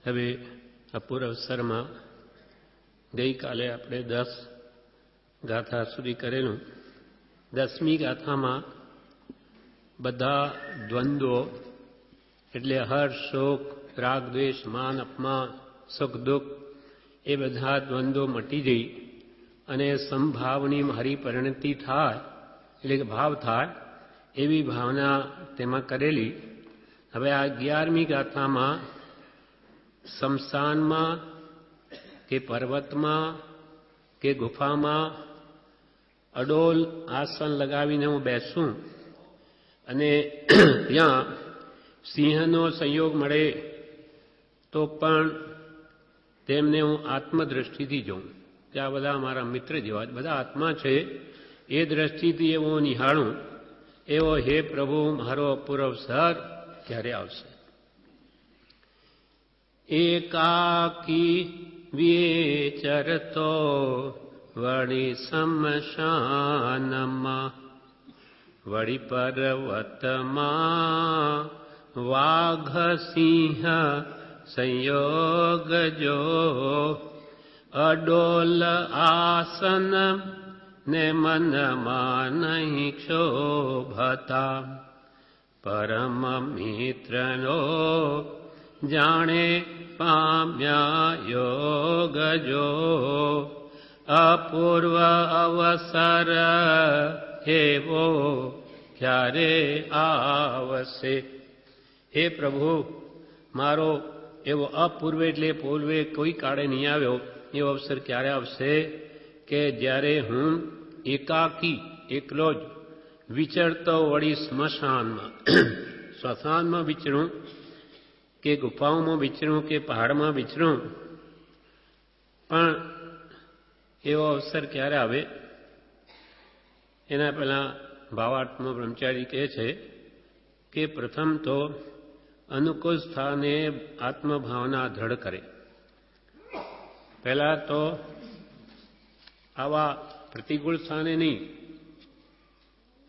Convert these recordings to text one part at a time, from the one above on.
હવે અપૂર અવસરમાં ગઈકાલે આપણે 10 ગાથા સુધી કરેલું. 10મી ગાથામાં બધા દ્વંદ્વો એટલે હર્ષ, શોક, રાગ, દ્વેષ, માન, અપમાન, સુખ, દુઃખ એ બધા દ્વંદ્વો મટી જઈ અને સમભાવની હરિપરિણતિ થાય એટલે કે ભાવ થાય એવી ભાવના તેમાં કરેલી. હવે આ 11મી ગાથામાં શમશાનમાં કે પર્વતમાં કે ગુફામાં અડોલ આસન લગાવીને હું બેસું અને ત્યાં સિંહનો સંયોગ મળે તો પણ તેમને હું આત્મદ્રષ્ટિથી જોઉં કે આ બધા મારા મિત્ર જેવા બધા આત્મા છે એ દ્રષ્ટિથી એવો નિહાળું એવો હે પ્રભુ મારો અપૂર્વ અવસર ક્યારે આવશે. એકાકી વિચરતો વળી શમશાનમાં વળી પર્વતમાં વાઘ સિંહ સંયોગ જો અડોલ આસન ને મનમાં નહીં ક્ષોભતા પરમ મિત્રનો જાણે પામ્યા યોગ જો અપૂર્વ અવસર એવો ક્યારે આવશે. હે પ્રભુ મારો એવો અપૂર્વે એટલે પૂર્વે કોઈ કાળે નહીં આવ્યો એવો અવસર ક્યારે આવશે કે જ્યારે હું એકાકી એકલો જ વિચરતો વળી સ્મશાનમાં વિચરું કે ગુફાઓમાં વિચરું કે પહાડમાં વિચરું પણ એવો અવસર ક્યારે આવે એના પહેલાં ભાવાર્થમાં બ્રહ્મચારી કહે છે કે પ્રથમ તો અનુકૂળ સ્થાને આત્મભાવના દ્રઢ કરે. પહેલાં તો આવા પ્રતિકૂળ સ્થાને નહીં,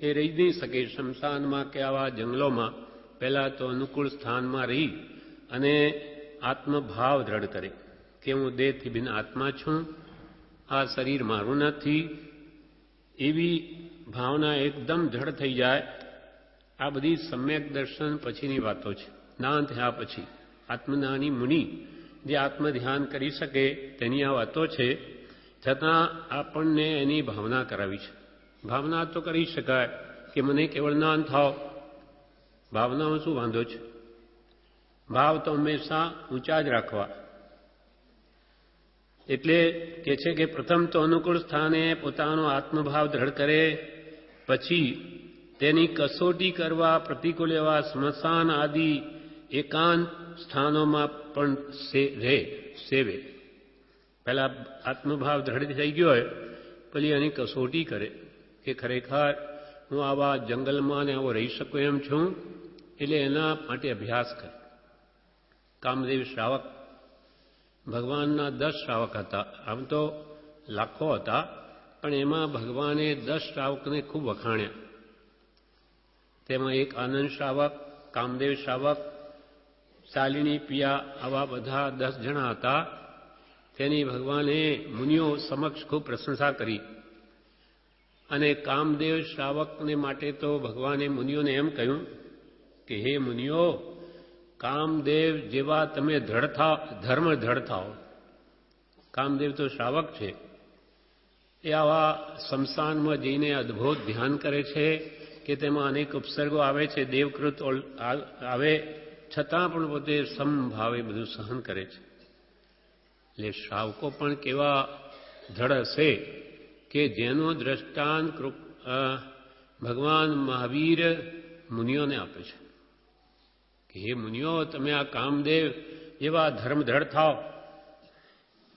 એ રહી નહીં શકે શમશાનમાં કે આવા જંગલોમાં. પહેલાં તો અનુકૂળ સ્થાનમાં રહી અને આત્મભાવ દ્રઢ કરે કે હું દેહથી ભિન્ન આત્મા છું, આ શરીર મારું નથી. એવી ભાવના એકદમ દ્રઢ થઈ જાય. આ બધી સમ્યક દર્શન પછીની વાતો છે. જ્ઞાન થયા પછી આત્મજ્ઞાની મુનિ જે આત્મધ્યાન કરી શકે તેની આ વાતો છે. છતાં આપણને એની ભાવના કરાવી છે. ભાવના તો કરી શકાય કે મને કેવળ જ્ઞાન થાવ. ભાવનામાં શું વાંધો છે? ભાવ તો હંમેશા ઊંચા જ રાખવા. એટલે કે છે કે પ્રથમ તો અનુકૂળ સ્થાને પોતાનો આત્મભાવ દ્રઢ કરે, પછી તેની કસોટી કરવા પ્રતિકૂળ એવા સ્મશાન આદિ એકાંત સ્થાનોમાં પણ સેવે. પહેલા આત્મભાવ દ્રઢ થઈ ગયો હોય પછી એની કસોટી કરે કે ખરેખર હું આવા જંગલમાં ને આવો રહી શકું એમ છું. એટલે એના માટે અભ્યાસ કરે. કામદેવ શ્રાવક ભગવાનના 10 શ્રાવક હતા. આમ તો લાખો હતા પણ એમાં ભગવાને 10 શ્રાવકને ખૂબ વખાણ્યા. તેમાં એક આનંદ શ્રાવક, કામદેવ શ્રાવક, શાલિની પિયા આવા બધા 10 જણા હતા. તેની ભગવાને મુનિઓ સમક્ષ ખૂબ પ્રશંસા કરી. અને કામદેવ શ્રાવકને માટે તો ભગવાને મુનિઓને એમ કહ્યું કે હે મુનિઓ, કામદેવ જેવા તમે ધર્મ દ્રઢ થાઓ. કામદેવ તો શ્રાવક છે. એ આવા શમશાનમાં જઈને અદ્ભુત ધ્યાન કરે છે કે તેમાં અનેક ઉપસર્ગો આવે છે, દેવકૃત આવે, છતાં પણ પોતે સમભાવે બધું સહન કરે છે. એટલે શ્રાવકો પણ કેવા દ્રઢ હશે કે જેનું દ્રષ્ટાંત ભગવાન મહાવીર મુનિઓને આપે છે કે હે મુનિઓ, તમે આ કામદેવ એવા ધર્મ દ્રઢ થાઓ.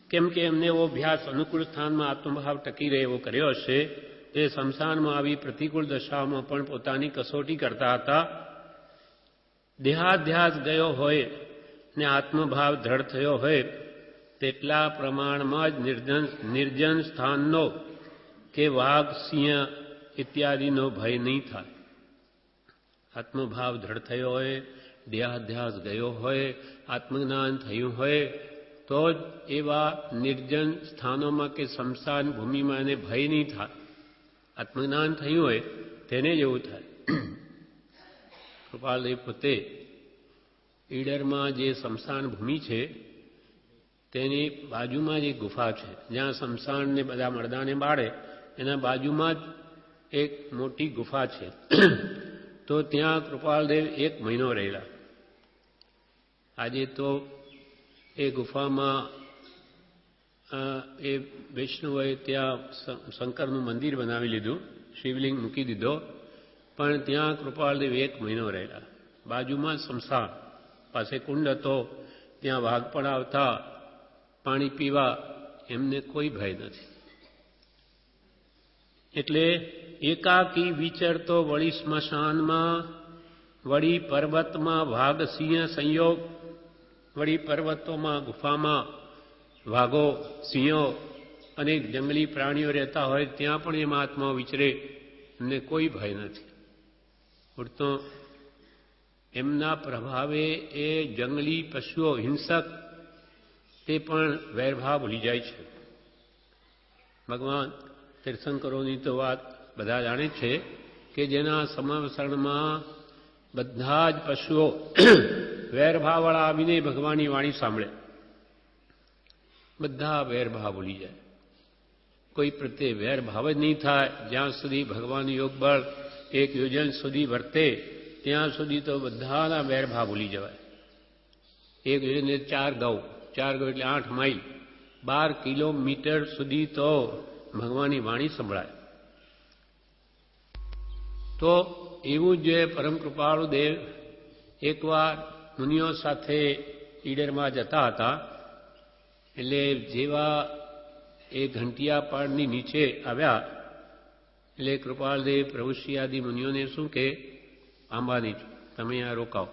કેમ કે એમને એવો અભ્યાસ અનુકૂળ સ્થાનમાં આત્મભાવ ટકી રહે એવો કર્યો હશે. તે શમશાનમાં આવી પ્રતિકૂળ દશાઓમાં પણ પોતાની કસોટી કરતા હતા. દેહાધ્યાસ ગયો હોય ને આત્મભાવ દ્રઢ થયો હોય તેટલા પ્રમાણમાં જ નિર્જન સ્થાનનો કે વાઘ, સિંહ ઇત્યાદિનો ભય નહીં થાય. આત્મભાવ દ્રઢ થયો હોય દેહાધ્યાસ ગયો હોય, આત્મજ્ઞાન થયું હોય તો જ એવા નિર્જન સ્થાનોમાં કે સ્મશાન ભૂમિમાં એને ભય નહીં થાય. આત્મજ્ઞાન થયું હોય તેને જ એવું થાય. કૃપાલદેવ પોતે ઈડરમાં જે સ્મશાન ભૂમિ છે તેની બાજુમાં જ એક ગુફા છે, જ્યાં સ્મશાનને બધા મરદાને બાળે એના બાજુમાં જ એક મોટી ગુફા છે. તો ત્યાં કૃપાલદેવ 1 મહિનો રહેલા. આજે તો એ ગુફામાં એ વૈષ્ણવોએ ત્યાં શંકરનું મંદિર બનાવી લીધું, શિવલિંગ મૂકી દીધો, પણ ત્યાં કૃપાલદેવ 1 મહિનો રહેલા. બાજુમાં સ્મશાન, પાસે કુંડ હતો, ત્યાં વાઘ પણ આવતા પાણી પીવા, એમને કોઈ ભય નથી. એટલે એકાકી વિચરતો વળી સ્મશાનમાં, વળી પર્વતમાં વાઘ સિંહ સંયોગ, વળી પર્વતોમાં ગુફામાં વાઘો, સિંહો, અનેક જંગલી પ્રાણીઓ રહેતા હોય ત્યાં પણ એ મહાત્માઓ વિચરે, એમને કોઈ ભય નથી. ઉડતો એમના પ્રભાવે એ જંગલી પશુઓ, હિંસક, તે પણ વૈરભાવ ભૂલી જાય છે. ભગવાન તીર્થંકરોની તો વાત બધા જાણે છે કે જેના સમાવસરણમાં બધા જ પશુઓ વૈરભાવવાળા આવીને ભગવાનની વાણી સાંભળે, બધા વૈરભાવ ભૂલી જાય. કોઈ પ્રત્યે વૈરભાવ જ નહીં થાય જ્યાં સુધી ભગવાન યોગબળ 1 યોજન સુધી વર્તે ત્યાં સુધી તો બધાના વૈરભાવ ભૂલી જવાય. 1 યોજન 4 ગૌ, 4 ગૌ એટલે 8 માઇલ, 12 કિલોમીટર સુધી તો ભગવાનની વાણી સંભળાય. તો એવું જ પરમ કૃપાળુ દેવ એકવાર મુનિઓ સાથે ઈડરમાં જતા હતા. એટલે જેવા એ ઘંટિયાપાળની નીચે આવ્યા એટલે કૃપાળદેવ પ્રભુશ્રી આદિ મુનિઓને શું કે, આંબાની તમે અહીંયા રોકાઓ.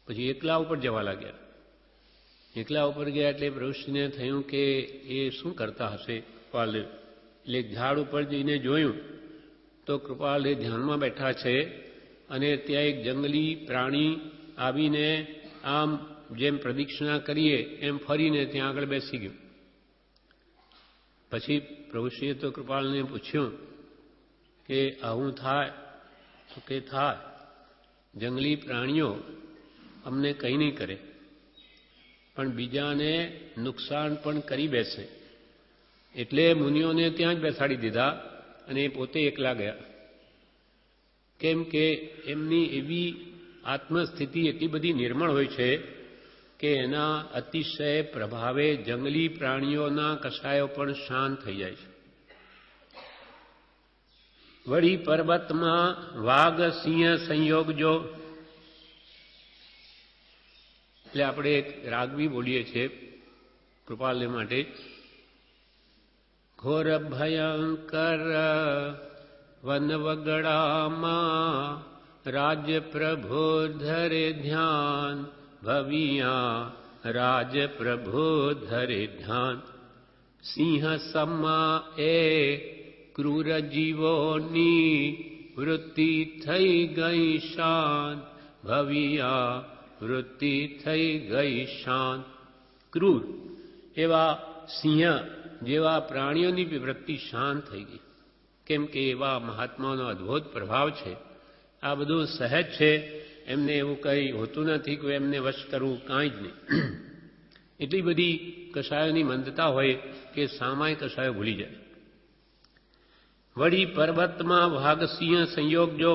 પછી એકલા ઉપર જવા લાગ્યા. એકલા ઉપર ગયા એટલે પ્રભુશ્રીને થયું કે એ શું કરતા હશે કૃપાળદેવ. એટલે ઝાડ ઉપર જઈને જોયું તો કૃપાળદેવ ધ્યાનમાં બેઠા છે અને ત્યાં એક જંગલી પ્રાણી આવીને આમ જેમ પ્રદક્ષિણા કરીએ એમ ફરીને ત્યાં આગળ બેસી ગયું. પછી પ્રભુશ્રીએ તો કૃપાળને પૂછ્યું કે આવું થાય? તો કે થાય. જંગલી પ્રાણીઓ અમને કંઈ નહીં કરે પણ બીજાને નુકસાન પણ કરી બેસે, એટલે મુનિઓને ત્યાં જ બેસાડી દીધા અને એ પોતે એકલા ગયા. કેમ કે એમની એવી આત્મસ્થિતિ એટલી બધી નિર્મળ હોય છે કે એના અતિશય પ્રભાવે જંગલી પ્રાણીઓના કસાયો પણ શાંત થઈ જાય છે. વળી પર્વતમાં વાઘ સિંહ સંયોગ જો, એટલે આપણે એક રાગ બી બોલીએ છીએ કૃપાલદેવ માટે. ઘોર ભયંકર વનવગડામાં રાજ પ્રભુ ધરે ધ્યાન, ભવિયા રાજ પ્રભુ ધરે ધ્યાન. સિંહ સમા એ ક્રૂર જીવોની વૃત્તિ થઈ ગઈ શાંત, ભવિયા વૃત્તિ થઈ ગઈ શાંત. ક્રૂર એવા સિંહ જેવા પ્રાણીઓની બી વૃત્તિ શાંત થઈ ગઈ. કેમ કે એવા મહાત્માનો અદ્ભુત પ્રભાવ છે. આ બધું સહજ છે, એમને એવું કંઈ હોતું નથી કે એમને વશ કરવું, કાંઈ જ નહીં. એટલી બધી કશાયોની મંદતા હોય કે સામાય કશાયો ભૂલી જાય. વળી પર્વતમાં વાઘ સિંહ સંયોગ જો,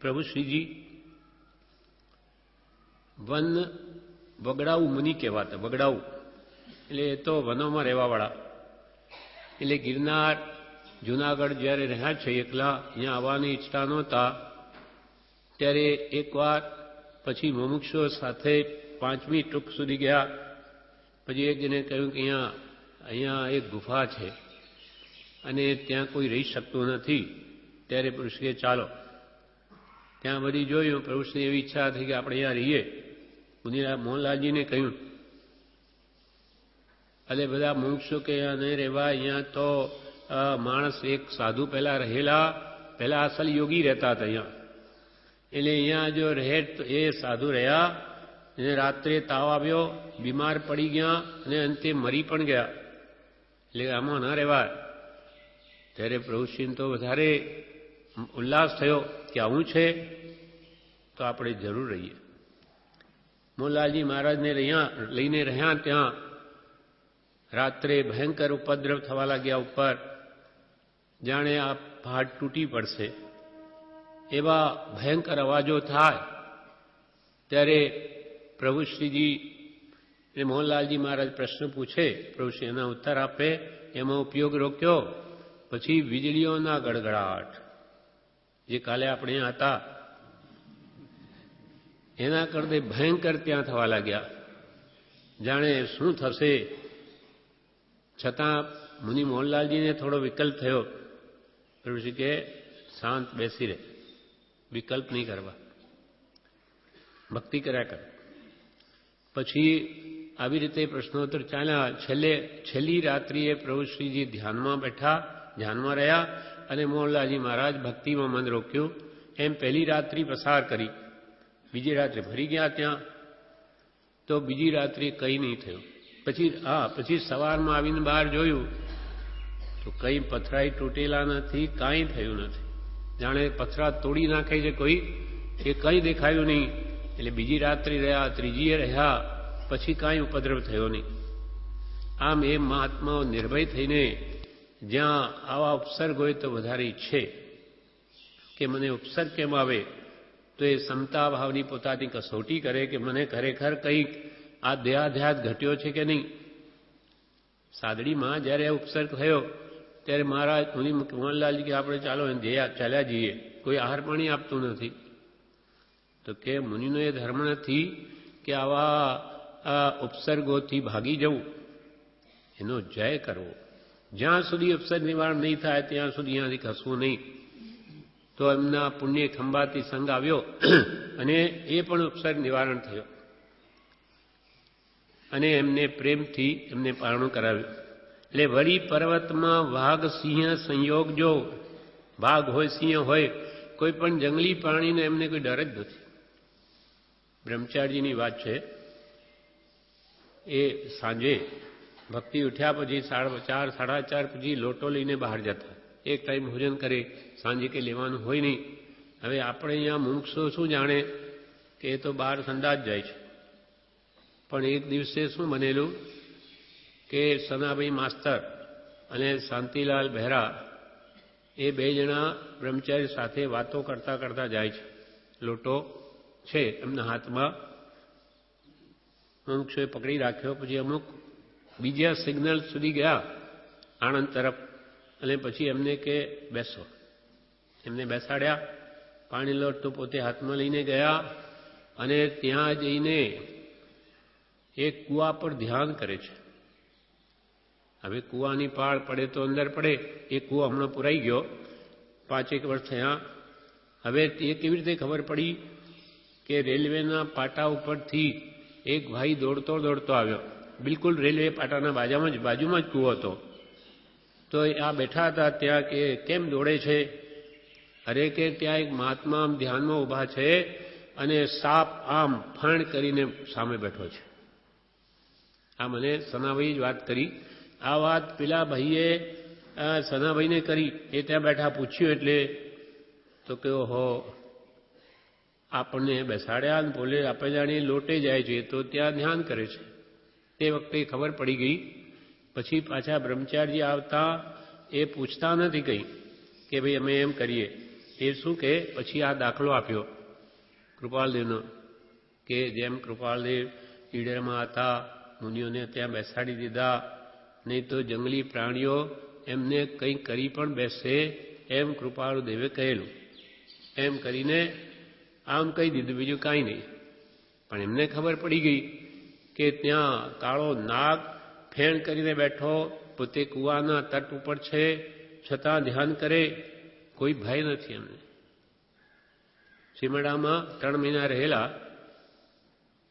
પ્રભુ શ્રીજી વન વગડાઉ મુનિ કહેવાતા. વગડાઉ એટલે એ તો વનોમાં રહેવાવાળા. એટલે ગિરનાર જૂનાગઢ જ્યારે રહ્યા છે એકલા, અહીંયા આવવાની ઈચ્છા નહોતા, ત્યારે એકવાર પછી મુમુક્ષુઓ સાથે 5મી ટૂંક સુધી ગયા. પછી એક જણે કહ્યું કે અહીંયા એક ગુફા છે અને ત્યાં કોઈ રહી શકતું નથી. ત્યારે પ્રભુશ્રીએ ચાલો ત્યાં બધી જોયું. પ્રભુશ્રીની એવી ઈચ્છા થઈ કે આપણે અહીંયા રહીએ. મોહનલાલજીને કહ્યું, એટલે બધા મુમુક્ષુ કે અહીંયા નહીં રહેવા, અહીંયા તો માણસ એક સાધુ પહેલા રહેલા, પહેલા અસલ યોગી રહેતા હતા અહીંયા, એટલે અહીંયા જો રહે તો એ સાધુ રહ્યા, એને રાત્રે તાવ આવ્યો, બીમાર પડી ગયા અને અંતે મરી પણ ગયા. એટલે આમાં ના રહેવાય. ત્યારે પ્રભુશ્રીને તો વધારે ઉલ્લાસ થયો કે આવું છે તો આપણે જરૂર રહીએ. મોહનલાલજી મહારાજને લઈને રહ્યા ત્યાં રાત્રે ભયંકર ઉપદ્રવ થવા લાગ્યા ઉપર, જાણે આ પહાડ તૂટી પડશે એવા ભયંકર અવાજો થાય. ત્યારે પ્રભુશ્રીજી ને મોહનલાલજી મહારાજ પ્રશ્ન પૂછે, પ્રભુશ્રી એના ઉત્તર આપે, એમાં ઉપયોગ રોક્યો. પછી વીજળીઓના ગડગડાટ જે કાલે આપણે અહીંયા હતા એના કરતા ભયંકર ત્યાં થવા લાગ્યા, જાણે શું થશે. છતાં મુનિ મોહનલાલજીને થોડો વિકલ્પ થયો. પ્રભુશ્રી કે શાંત બેસી રહે, વિકલ્પ નહીં કરવા, ભક્તિ કર્યા કર. પછી આવી રીતે પ્રશ્નોત્તર ચાલ્યા. છેલ્લી રાત્રિએ પ્રભુશ્રીજી ધ્યાનમાં બેઠા, ધ્યાનમાં રહ્યા અને મોહનલાલજી મહારાજ ભક્તિમાં મન રોક્યું. એમ પહેલી રાત્રિ પસાર કરી. બીજી રાત્રે ફરી ગયા ત્યાં, તો બીજી રાત્રિ કંઈ નહીં થયું. પછી સવારમાં આવીને બહાર જોયું તો કંઈ પથરાઈ તૂટેલા નથી, કાંઈ થયું નથી. જાણે પથરા તોડી નાખે છે કોઈ, એ કંઈ દેખાયું નહીં. એટલે બીજી રાત્રિ રહ્યા, ત્રીજીએ રહ્યા, પછી કાંઈ ઉપદ્રવ થયો નહીં. આમ એ મહાત્માઓ નિર્ભય થઈને જ્યાં આવા ઉપસર્ગ હોય તો વધારે ઈચ્છે કે મને ઉપસર્ગ કેમ આવે, તો એ સમતા ભાવની પોતાની કસોટી કરે કે મને ખરેખર કંઈક આ દેહાધ્યાસ ઘટ્યો છે કે નહીં. સાદડીમાં જ્યારે ઉપસર્ગ થયો ત્યારે મહારાજ મુનિ મોહનલાલજી કે આપણે ચાલો ચાલ્યા જઈએ, કોઈ આહાર પાણી આપતું નથી. તો કે મુનિનો એ ધર્મ નથી કે આવા ઉપસર્ગોથી ભાગી જવું, એનો જય કરવો. જ્યાં સુધી ઉપસર્ગ નિવારણ નહીં થાય ત્યાં સુધી અહીંયાથી ખસવું નહીં. તો એમના પુણ્ય ખંભાતી સંગ આવ્યો અને એ પણ ઉપસર્ગ નિવારણ થયો અને એમને પ્રેમથી એમને પારણું કરાવ્યું. એટલે વળી પર્વતમાં વાઘ સિંહ સંયોગ જો, વાઘ હોય સિંહ હોય, કોઈ પણ જંગલી પ્રાણીને એમને કોઈ ડર જ નથી. બ્રહ્મચારીજીની વાત છે. એ સાંજે ભક્તિ ઉઠ્યા પછી 4:30 4:30 પછી લોટો લઈને બહાર જતા. એક ટાઈમ ભોજન કરે, સાંજે કંઈ લેવાનું હોય નહીં. હવે આપણે અહીંયા મુમુક્ષુ શું જાણે કે એ તો બહાર સંડાસ જાય છે. પણ એક દિવસે શું બનેલું કે સનાભાઈ માસ્તર અને શાંતિલાલ બહેરા એ બે જણા બ્રહ્મચારી સાથે વાતો કરતા કરતા જાય છે. લોટો છે એમના હાથમાં, મુમુક્ષુએ પકડી રાખ્યો. પછી અમુક બીજા સિગ્નલ સુધી ગયા આણંદ તરફ, અને પછી એમને કે બેસો. એમને બેસાડ્યા. પાણી લોટ તો પોતે હાથમાં લઈને ગયા અને ત્યાં જઈને એક કૂવા પર ધ્યાન કરે છે. હવે કૂવાની પાળ પડે તો અંદર પડે, એ કૂવો હમણાં પુરાઈ ગયો, 5-1 વર્ષ થયા. હવે એ કેવી રીતે ખબર પડી કે રેલવેના પાટા ઉપરથી એક ભાઈ દોડતો આવ્યો. બિલકુલ રેલવે પાટાના બાજુમાં જ કૂવો હતો. તો આ બેઠા હતા ત્યાં કે કેમ દોડે છે? અરે કે ત્યાં એક મહાત્મા આમ ધ્યાનમાં ઊભા છે અને સાપ આમ ફણ કરીને સામે બેઠો છે. આ મને સનાભાઈ જ વાત કરી. આ વાત પેલા ભાઈએ સનાભાઈને કરી. એ ત્યાં બેઠા પૂછ્યું એટલે તો કે ઓહો, આપણને બેસાડ્યા અને બોલે આપણે જાણીએ લોટે જાય છે તો ત્યાં ધ્યાન કરે છે. તે વખતે ખબર પડી ગઈ. પછી પાછા બ્રહ્મચારી આવતા એ પૂછતા નથી કંઈ કે ભાઈ અમે એમ કરીએ. એ શું કે પછી આ દાખલો આપ્યો કૃપાલદેવનો કે જેમ કૃપાલદેવ ઈડરમાં હતા, મુનિઓને ત્યાં બેસાડી દીધા, નહીં તો જંગલી પ્રાણીઓ એમને કંઈ કરી પણ બેસે એમ કૃપાળુદેવે કહેલું. એમ કરીને આમ કહી દીધું, બીજું કાંઈ નહીં. પણ એમને ખબર પડી ગઈ કે ત્યાં કાળો નાગ ફેણ કરીને બેઠો, પોતે કૂવાના તટ ઉપર છે, છતાં ધ્યાન કરે, કોઈ ભય નથી એમને. સીમડામાં 3 મહિના રહેલા.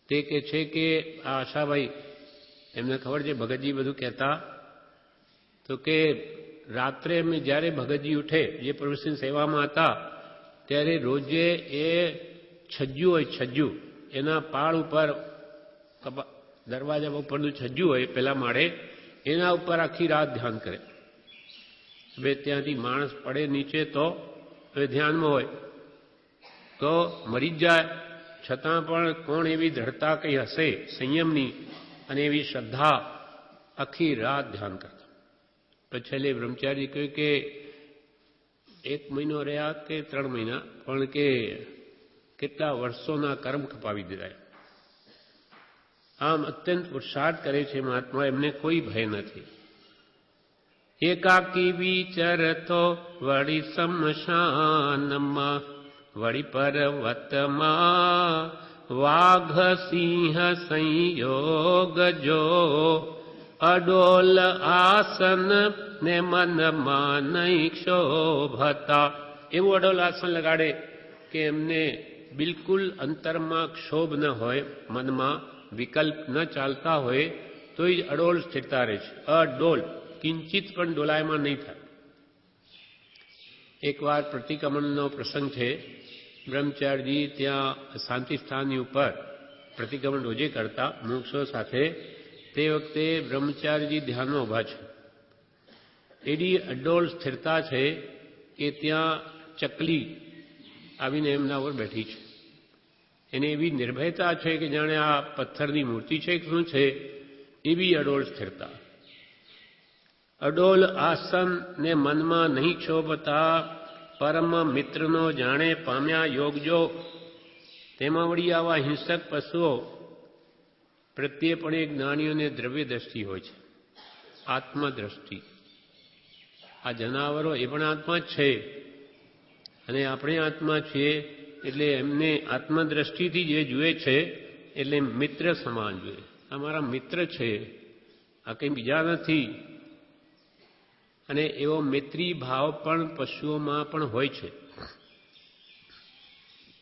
તે કે છે કે આ આશાભાઈ એમને ખબર છે ભગતજી બધું કહેતા, તો કે રાત્રે એમને જ્યારે ભગતજી ઉઠે, જે પ્રભુશ્રીની સેવામાં હતા, ત્યારે રોજે એ છજ્જુ હોય, છજ્જુ એના પાળ ઉપર દરવાજા ઉપરનું છજ્જુ હોય પેલા માળે, એના ઉપર આખી રાત ધ્યાન કરે. હવે ત્યાંથી માણસ પડે નીચે તો હવે ધ્યાનમાં હોય તો મરી જ જાય, છતાં પણ કોણ એવી દ્રઢતા કંઈ હશે સંયમની અને એવી શ્રદ્ધા, આખી રાત ધ્યાન કરતા. પછી છેલ્લે બ્રહ્મચારી કહ્યું કે 1 મહિનો રહ્યા કે 3 મહિના, પણ કે કેટલા વર્ષોના કર્મ ખપાવી દીધા. આમ અત્યંત પુરુષાર્થ કરે છે મહાત્મા, એમને કોઈ ભય નથી. એકાકી વિચરતો વળી શમશાનમાં, વળી પર્વતમાં વાઘ સિંહ સંયોગ જો, અડોલ આસન ને મનમાં નહીં ક્ષોભતા. એવું અડોલ આસન લગાડે કે એમને બિલકુલ અંતરમાં ક્ષોભ ન હોય, મનમાં વિકલ્પ ન ચાલતા હોય, તો જ અડોલ સ્થિરતા રહે છે. અડોલ, કિંચિત પણ ડોલાયમાં નહીં થાય. એકવાર પ્રતિક્રમણનો પ્રસંગ છે. બ્રહ્મચારીજી ત્યાં શાંતિ સ્થાનની ઉપર પ્રતિક્રમણ રોજે કરતા મોક્ષો સાથે. તે વખતે બ્રહ્મચારીજી ધ્યાનમાં ઊભા છે. એડી અડોલ સ્થિરતા છે કે ત્યાં ચકલી આવીને એમના ઉપર બેઠી છે. એને એવી નિર્ભયતા છે કે જાણે આ પથ્થરની મૂર્તિ છે કે શું છે, એવી અડોલ સ્થિરતા. અડોલ આસન ને મનમાં નહીં ક્ષોભતા, પરમ મિત્રનો જાણે પામ્યા યોગજો. તેમાં વળી આવા હિંસક પશુઓ પ્રત્યે પણ એક જ્ઞાનીઓને દ્રવ્ય દ્રષ્ટિ હોય છે, આત્મદ્રષ્ટિ. આ જનાવરો એ પણ આત્મા જ છે અને આપણે આત્મા છીએ, એટલે એમને આત્મદ્રષ્ટિથી જે જુએ છે એટલે મિત્ર સમાન જુએ. આ મારા મિત્ર છે, આ કંઈ બીજા નથી. અને એવો મૈત્રી ભાવ પણ પશુઓમાં પણ હોય છે.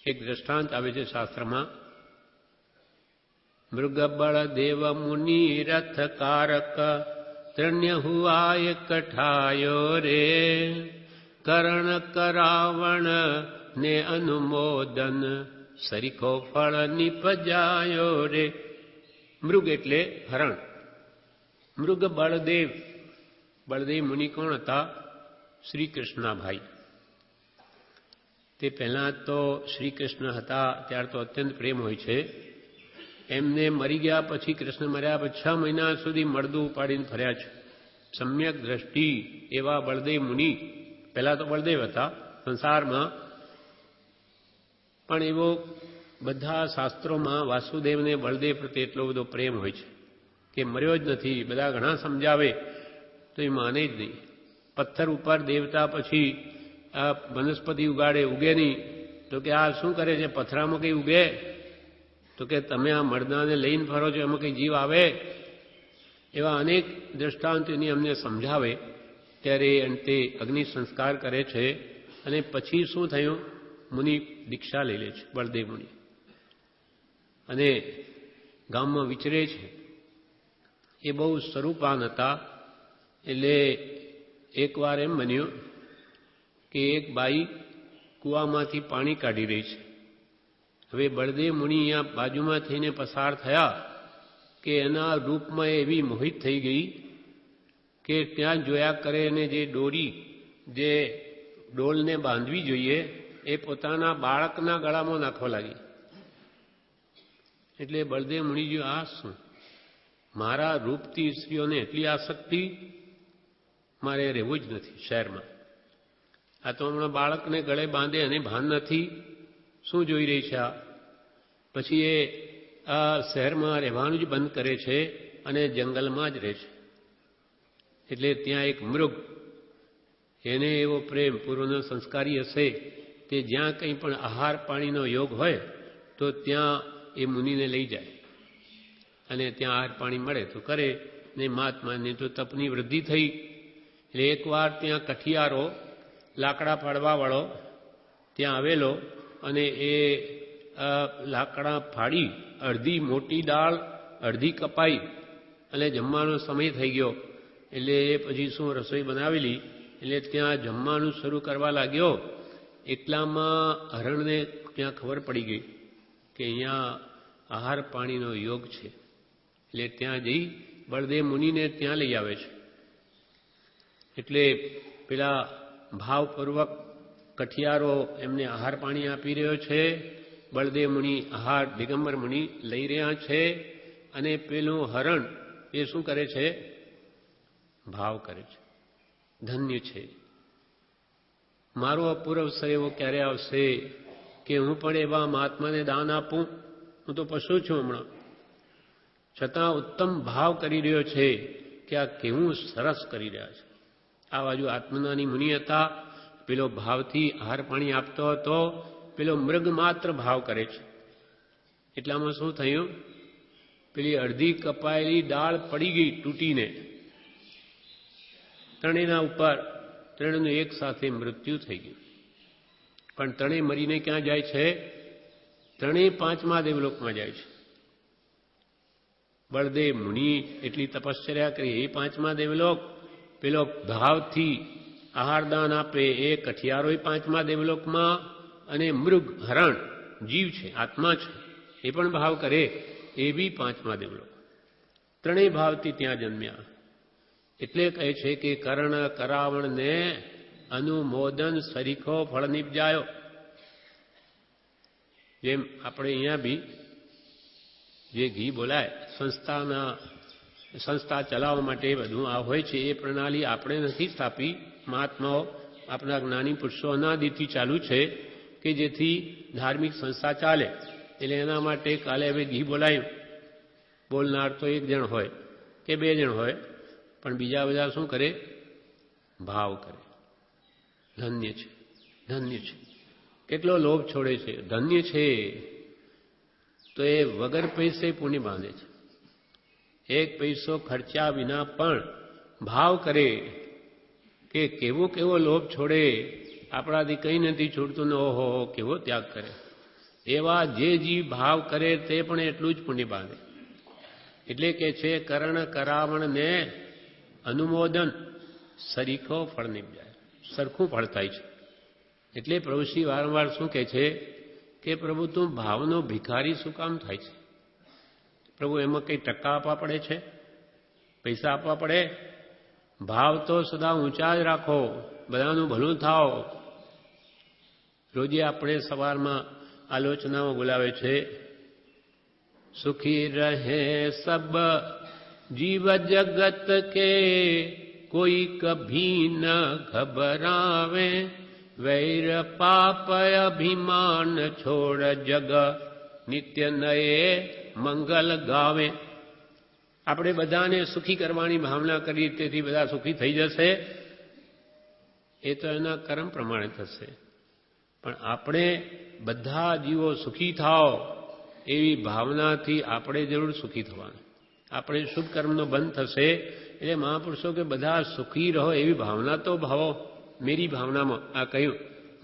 એક દ્રષ્ટાંત આવે છે શાસ્ત્રમાં. મૃગબળ દેવ મુનિ રથ કારક, ત્રણ્ય હુઆય કઠાયો રે, કરણ કરાવણ ને અનુમોદન, સરીખો ફળ નિપજાયો રે. મૃગ એટલે હરણ. મૃગ બળદેવ. બળદેવ મુનિ કોણ હતા? શ્રી કૃષ્ણના ભાઈ. તે પહેલાં તો શ્રી કૃષ્ણ હતા ત્યાર તો અત્યંત પ્રેમ હોય છે. એમને મરી ગયા પછી, કૃષ્ણ મર્યા પછી 6 મહિના સુધી મળદું ઉપાડીને ફર્યા છે. સમ્યક દ્રષ્ટિ એવા બળદેવ મુનિ. પહેલાં તો બળદેવ હતા સંસારમાં, પણ એવો બધા શાસ્ત્રોમાં વાસુદેવને બળદેવ પ્રત્યે એટલો બધો પ્રેમ હોય છે કે મર્યો જ નથી. બધા ઘણા સમજાવે તો એ માને જ નહીં. પથ્થર ઉપર દેવતા પછી આ વનસ્પતિ ઉગાડે, ઉગે નહીં. તો કે આ શું કરે છે, પથરામાં કંઈ ઉગે? તો કે તમે આ મરદાને લઈને ફરો છો, એમાં કંઈ જીવ આવે? એવા અનેક દ્રષ્ટાંતોની અમને સમજાવે. ત્યારે અંતે અગ્નિ સંસ્કાર કરે છે અને પછી શું થયું? મુનિ દીક્ષા લઈ લે છે, બળદેવ મુનિ, અને ગામમાં વિચરે છે. એ બહુ સ્વરૂપાન હતા. એટલે એકવાર એમ બન્યું કે એક બાઈ કૂવામાંથી પાણી કાઢી રહી છે. હવે બળદેવ મુનિ અહીંયા બાજુમાં થઈને પસાર થયા કે એના રૂપમાં એવી મોહિત થઈ ગઈ કે ત્યાં જોયા કરે, અને જે દોરી જે ડોલને બાંધવી જોઈએ એ પોતાના બાળકના ગળામાં નાખવા લાગી. એટલે બળદેવ મુનિજી, આ શું? મારા રૂપથી સ્ત્રીઓને એટલી આસક્તિ? મારે રહેવું જ નથી શહેરમાં. આ તો હમણાં બાળકને ગળે બાંધે અને ભાન નથી. શું જોઈ રહી છે આ? પછી એ આ શહેરમાં રહેવાનું જ બંધ કરે છે અને જંગલમાં જ રહે છે. એટલે ત્યાં એક મૃગ, એને એવો પ્રેમ, પૂર્વનો સંસ્કારી હશે, તે જ્યાં કંઈ પણ આહાર પાણીનો યોગ હોય તો ત્યાં એ મુનિને લઈ જાય અને ત્યાં આહાર પાણી મળે તો કરે, ને મહાત્માને તો તપની વૃદ્ધિ થઈ. એટલે એકવાર ત્યાં કઠિયારો, લાકડા પાડવાવાળો ત્યાં આવેલો, અને એ લાકડા ફાડી અડધી મોટી દાળ, અડધી કપાઈ, અને જમવાનો સમય થઈ ગયો. એટલે એ પછી શું રસોઈ બનાવેલી, એટલે ત્યાં જમવાનું શરૂ કરવા લાગ્યો. એટલામાં હરણને ત્યાં ખબર પડી ગઈ કે અહીંયા આહાર પાણીનો યોગ છે. એટલે ત્યાં જઈ બળદેવ મુનિને ત્યાં લઈ આવે છે. એટલે પેલા ભાવપૂર્વક કઠિયારો એમને આહાર પાણી આપી રહ્યો છે. બળદેવ મુનિ આહાર દિગંબર મુનિ લઈ રહ્યા છે. અને પેલું હરણ એ શું કરે છે? ભાવ કરે છે. ધન્ય છે, મારો અપૂર્વ અવસર એવો ક્યારે આવશે કે હું પણ એવા મહાત્માને દાન આપું? હું તો પશુ છું હમણાં. છતાં ઉત્તમ ભાવ કરી રહ્યો છે કે આ કેવું સરસ કરી રહ્યા છે. આ બાજુ આત્મનાની મુનિ હતા, પેલો ભાવથી આહાર પાણી આપતો હતો, પેલો મૃગ માત્ર ભાવ કરે છે. એટલામાં શું થયું? પેલી અડધી કપાયેલી ડાળ પડી ગઈ તૂટીને ત્રણેયના ઉપર. ત્રણેયનું એક સાથે મૃત્યુ થઈ ગયું. પણ ત્રણેય મરીને ક્યાં જાય છે? ત્રણેય પાંચમા દેવલોકમાં જાય છે. બળદેવ મુનિ એટલી તપશ્ચર્યા કરી એ પાંચમા દેવલોક, પેલો ભાવથી આહારદાન આપે એ કઠિયારોય પાંચમા દેવલોકમાં, અને મૃગ હરણ જીવ છે, આત્મા છે, એ પણ ભાવ કરે એ બી પાંચમા દેવલોક. ત્રણેય ભાવથી ત્યાં જન્મ્યા. એટલે કહે છે કે કર્ણ કરાવણને અનુમોદન સરીખો ફળ નિપજાયો. જેમ આપણે અહીંયા બી જે ઘી બોલાય સંસ્થા ચલાવવા માટે બધું આ હોય છે, એ પ્રણાલી આપણે નથી સ્થાપી. મહાત્માઓ આપણા જ્ઞાની પુરુષો અનાદિથી ચાલુ છે કે જેથી ધાર્મિક સંસ્થા ચાલે. એટલે એના માટે કાલે હવે ઘી બોલાયું. બોલનાર તો એક જણ હોય કે બે જણ હોય, પણ બીજા બધા શું કરે? ભાવ કરે. ધન્ય છે, ધન્ય છે. કેટલો લોભ છોડે છે. ધન્ય છે તો એ વગર પૈસે પુણ્ય બાંધે છે. એક પૈસો ખર્ચ્યા વિના પણ ભાવ કરે કે કેવો કેવો લોભ છોડે. આપણાથી કંઈ નથી છૂટતું ને ઓહો કેવો ત્યાગ કરે. એવા જે જીવ ભાવ કરે તે પણ એટલું જ પુણ્ય બાંધે. એટલે કે છે કર્ણ કરાવણને અનુમોદન સરીખો ફળ નિપજાય. સરખું ફળ થાય છે. એટલે પ્રભુશ્રી વારંવાર શું કહે છે કે પ્રભુ તું ભાવનો ભિખારી શું કામ થાય છે? પ્રભુ એમાં કંઈ ટકા આપવા પડે છે? પૈસા આપવા પડે? ભાવ તો સદા ઊંચા જ રાખો, બધાનું ભલું થાઓ. રોજે આપણે સવારમાં આલોચનામાં બોલાવે છે, સુખી રહે સબ જીવ જગત કે કોઈ કભી ન ઘબરાવે, વૈર પાપ અભિમાન છોડ જગ નિત્ય નયે મંગલ ગાવે. આપણે બધાને સુખી કરવાની ભાવના કરીએ તેથી બધા સુખી થઈ જશે, એ તો એના કર્મ પ્રમાણે થશે. પણ આપણે બધા જીવો સુખી થાઓ એવી ભાવનાથી આપણે જરૂર સુખી થવાનું. આપણે શુભ કર્મનો બંધ થશે એટલે મહાપુરુષો કે બધા સુખી રહો એવી ભાવના તો ભાવો. મેરી ભાવનામાં આ કહ્યું,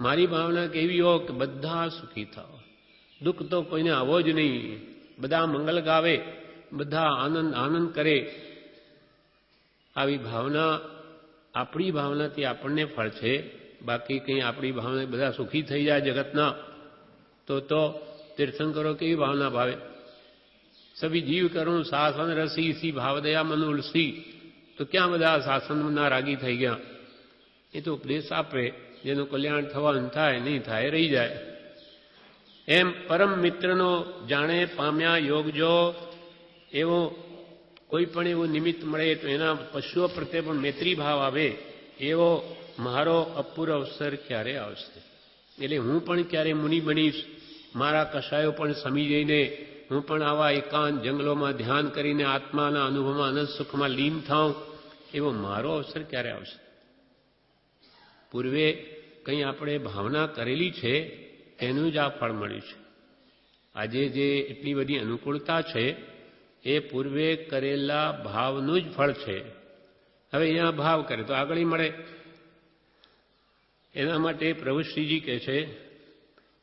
મારી ભાવના કેવી હો કે બધા સુખી થાઓ, દુઃખ તો કોઈને આવો જ નહીં, બધા મંગલ ગાવે, બધા આનંદ આનંદ કરે. આવી ભાવના આપણી ભાવનાથી આપણને ફળ છે. બાકી કંઈ આપણી ભાવના બધા સુખી થઈ જાય જગતના તો તીર્થંકરો કેવી ભાવના ભાવે? સભી જીવ કરું શાસન રસી સી ભાવદયા મન ઉલસી. તો ક્યાં બધા શાસનના રાગી થઈ ગયા? એ તો ઉપદેશ આપે, જેનું કલ્યાણ થવાનું થાય, નહીં થાય રહી જાય. એમ પરમ મિત્રનો જાણે પામ્યા યોગ જો, એવો કોઈ પણ એવું નિમિત્ત મળે તો એના પશુઓ પ્રત્યે પણ મૈત્રી ભાવ આવે, એવો મારો અપૂર્વ અવસર ક્યારે આવશે? એટલે હું પણ ક્યારે મુનિ બનીશ, મારા કશાયો પણ સમી જઈને હું પણ આવા એકાંત જંગલોમાં ધ્યાન કરીને આત્માના અનુભવમાં અનંત સુખમાં લીન થાઉં, એવો મારો અવસર ક્યારે આવશે? પૂર્વે કંઈ આપણે ભાવના કરેલી છે એનું જ આ ફળ મળ્યું છે. આજે જે એટલી બધી અનુકૂળતા છે એ પૂર્વે કરેલા ભાવનું જ ફળ છે. હવે અહીંયા ભાવ કરે તો આગળ મળે. એના માટે પ્રભુશ્રીજી કહે છે,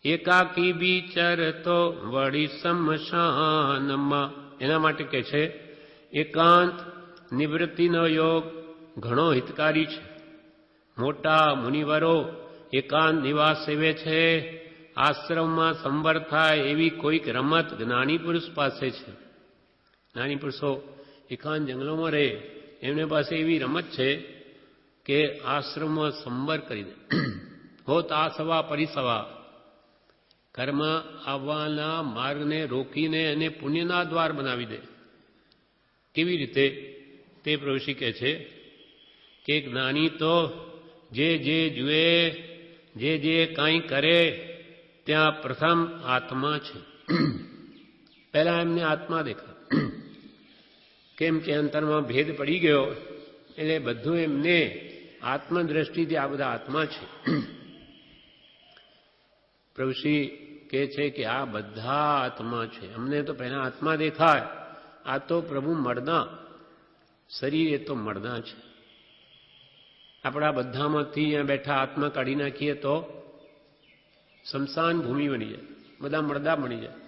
એકાકી વિચર તો વળી શમશાનમાં. એના માટે કહે છે એકાંત નિવૃત્તિનો યોગ ઘણો હિતકારી છે. મોટા મુનિવરો એકાંત નિવાસ સેવે છે, આશ્રમમાં સંવર થાય એવી કોઈક રમત જ્ઞાની પુરુષ પાસે છે. જ્ઞાની પુરુષો એકાંત જંગલોમાં રહે, એમને પાસે એવી રમત છે કે આશ્રમમાં સંવર કરી દે. હોત આ સવા પરિસવા, કર્મ આવવાના માર્ગને રોકીને એને પુણ્યના દ્વાર બનાવી દે. કેવી રીતે તે પ્રભુશ્રી કહે છે કે જ્ઞાની તો જે જુએ, જે કાંઈ કરે ત્યાં પ્રથમ આત્મા છે. પહેલા એમને આત્મા દેખાય. કેમ કે અંતરમાં ભેદ પડી ગયો એટલે બધું એમને આત્મદ્રષ્ટિથી આ બધા આત્મા છે. પ્રભુશ્રી કહે છે કે આ બધા આત્મા છે. અમને તો પહેલા આત્મા દેખાય. આ તો પ્રભુ મળના, શરીર એ તો મળના છે. આપણા બધામાંથી અહીંયા બેઠા આત્મા કાઢી નાખીએ તો શમશાન ભૂમિ બની જાય, બધા મળદા બની જાય.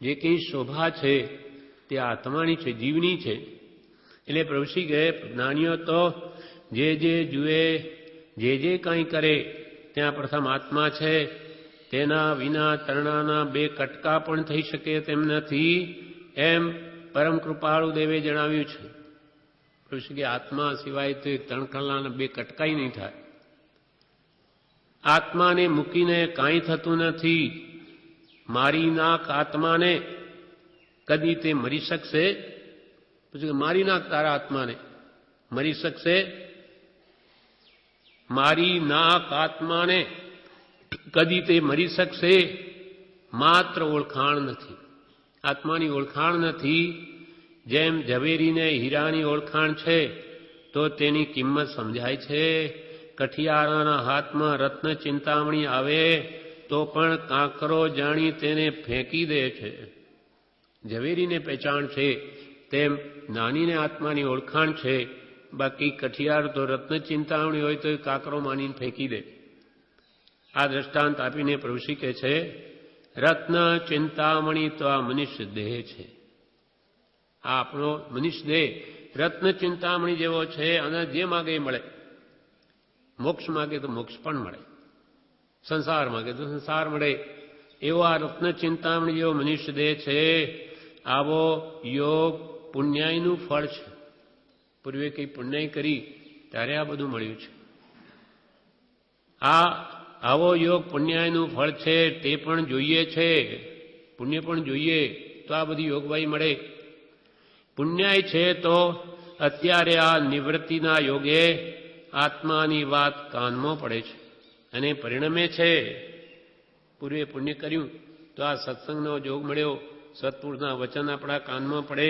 જે કંઈ શોભા છે તે આત્માની છે, જીવની છે. એટલે પ્રભુશ્રી કહે જ્ઞાનીઓ તો જે જુએ, જે કાંઈ કરે ત્યાં પ્રથમ આત્મા છે. તેના વિના તરણાના બે કટકા પણ થઈ શકે તેમ નથી, એમ પરમ કૃપાળુ દેવે જણાવ્યું છે. પ્રભુશ્રી કે આત્મા સિવાય તો તણખલાના બે કટકાઈ નહીં થાય. આત્માને મૂકીને કાંઈ થતું નથી. મારી નાખ આત્માને, કદી તે મરી શકશે? પછી મારી નાખ તારા આત્માને, મરી શકશે? મારી નાખ આત્માને, કદી તે મરી શકશે? માત્ર ઓળખાણ નથી, આત્માની ઓળખાણ નથી. જેમ ઝવેરીને હીરાની ઓળખાણ છે તો તેની કિંમત સમજાય છે. કઠિયારાના હાથમાં રત્ન ચિંતામણી આવે તો પણ કાંકરો જાણી તેને ફેંકી દે છે. ઝવેરીને પહેચાણ છે તેમ નાનીને આત્માની ઓળખાણ છે. બાકી કઠિયાર તો રત્ન ચિંતામણી હોય તો એ કાંકરો માનીને ફેંકી દે. આ દ્રષ્ટાંત આપીને પ્રભુશ્રી કહે છે રત્ન ચિંતામણી તો આ મનુષ્ય દેહ છે. આ આપણો મનુષ્ય દેહ રત્ન ચિંતામણી જેવો છે. અને જે માગે મળે. મોક્ષ માગે તો મોક્ષ પણ મળે, સંસાર માગે તો સંસાર મળે. એવો આ રત્ન ચિંતામણી જેવો મનુષ્ય દેહ છે. આવો યોગ પુણ્યાયનું ફળ છે. પૂર્વે કંઈ પુણ્યાય કરી ત્યારે આ બધું મળ્યું છે. આવો યોગ પુણ્યાયનું ફળ છે. તે પણ જોઈએ છે, પુણ્ય પણ જોઈએ તો આ બધી યોગવાઈ મળે. પુણ્યાય છે તો અત્યારે આ નિવૃત્તિના યોગે આત્માની વાત કાનમાં પડે છે અને પરિણમે છે. પૂર્વે પુણ્ય કર્યું તો આ સત્સંગનો યોગ મળ્યો, સત્પુરુષના વચન આપણા કાનમાં પડે,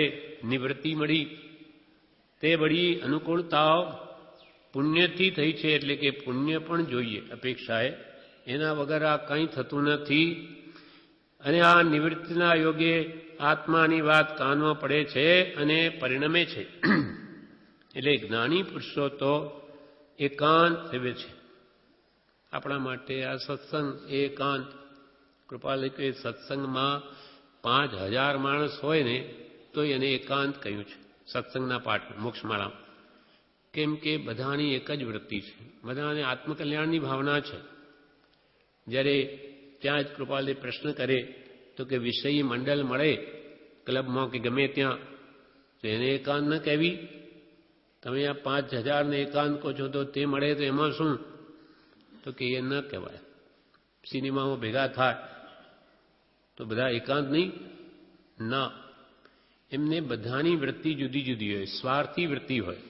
નિવૃત્તિ મળી. તે બધી અનુકૂળતાઓ પુણ્યથી થઈ છે. એટલે કે પુણ્ય પણ જોઈએ અપેક્ષાએ, એના વગર આ કંઈ થતું નથી. અને આ નિવૃત્તિના યોગે આત્માની વાત કાનમાં પડે છે અને પરિણમે છે. એટલે જ્ઞાની પુરુષો તો એકાંત સેવે છે. આપણા માટે આ સત્સંગ એકાંત. કૃપાલય કે સત્સંગમાં 5000 માણસ હોય ને તો એને એકાંત કહ્યું છે સત્સંગના પાઠ મોક્ષમાળામાં. કેમ કે બધાની એક જ વૃત્તિ છે, બધાને આત્મકલ્યાણની ભાવના છે. જ્યારે ત્યાં જ કૃપાલય પ્રશ્ન કરે તો કે વિષયી મંડળ મળે ક્લબમાં કે ગમે ત્યાં, તો એને એકાંત ન કહેવી? તમે આ 5000ને એકાંત કહો છો તો તે મળે તો એમાં શું? તો કે એ ન કહેવાય. સિનેમામાં ભેગા થાય તો બધા એકાંત નહીં ના. એમને બધાની વૃત્તિ જુદી જુદી હોય, સ્વાર્થી વૃત્તિ હોય.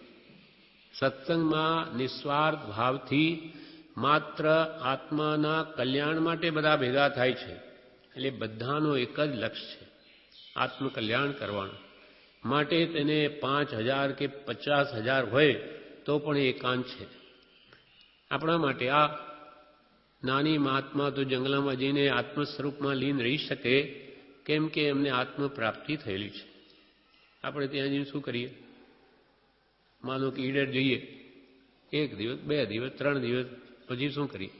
સત્સંગમાં નિસ્વાર્થ ભાવથી માત્ર આત્માના કલ્યાણ માટે બધા ભેગા થાય છે. એટલે બધાનું એક જ લક્ષ્ય છે, આત્મકલ્યાણ કરવાનું. માટે તેને 5000 કે 50000 હોય તો પણ એકાંત છે. આપણા માટે આ નાની મહાત્મા તો જંગલમાં જઈને આત્મ સ્વરૂપમાં લીન રહી શકે, કેમ કે એમને આત્મ પ્રાપ્તિ થયેલી છે. આપણે ત્યાં જઈને શું કરીએ? માનો કે ઈડર જઈએ, 1 દિવસ 2 દિવસ 3 દિવસ, પછી શું કરીએ?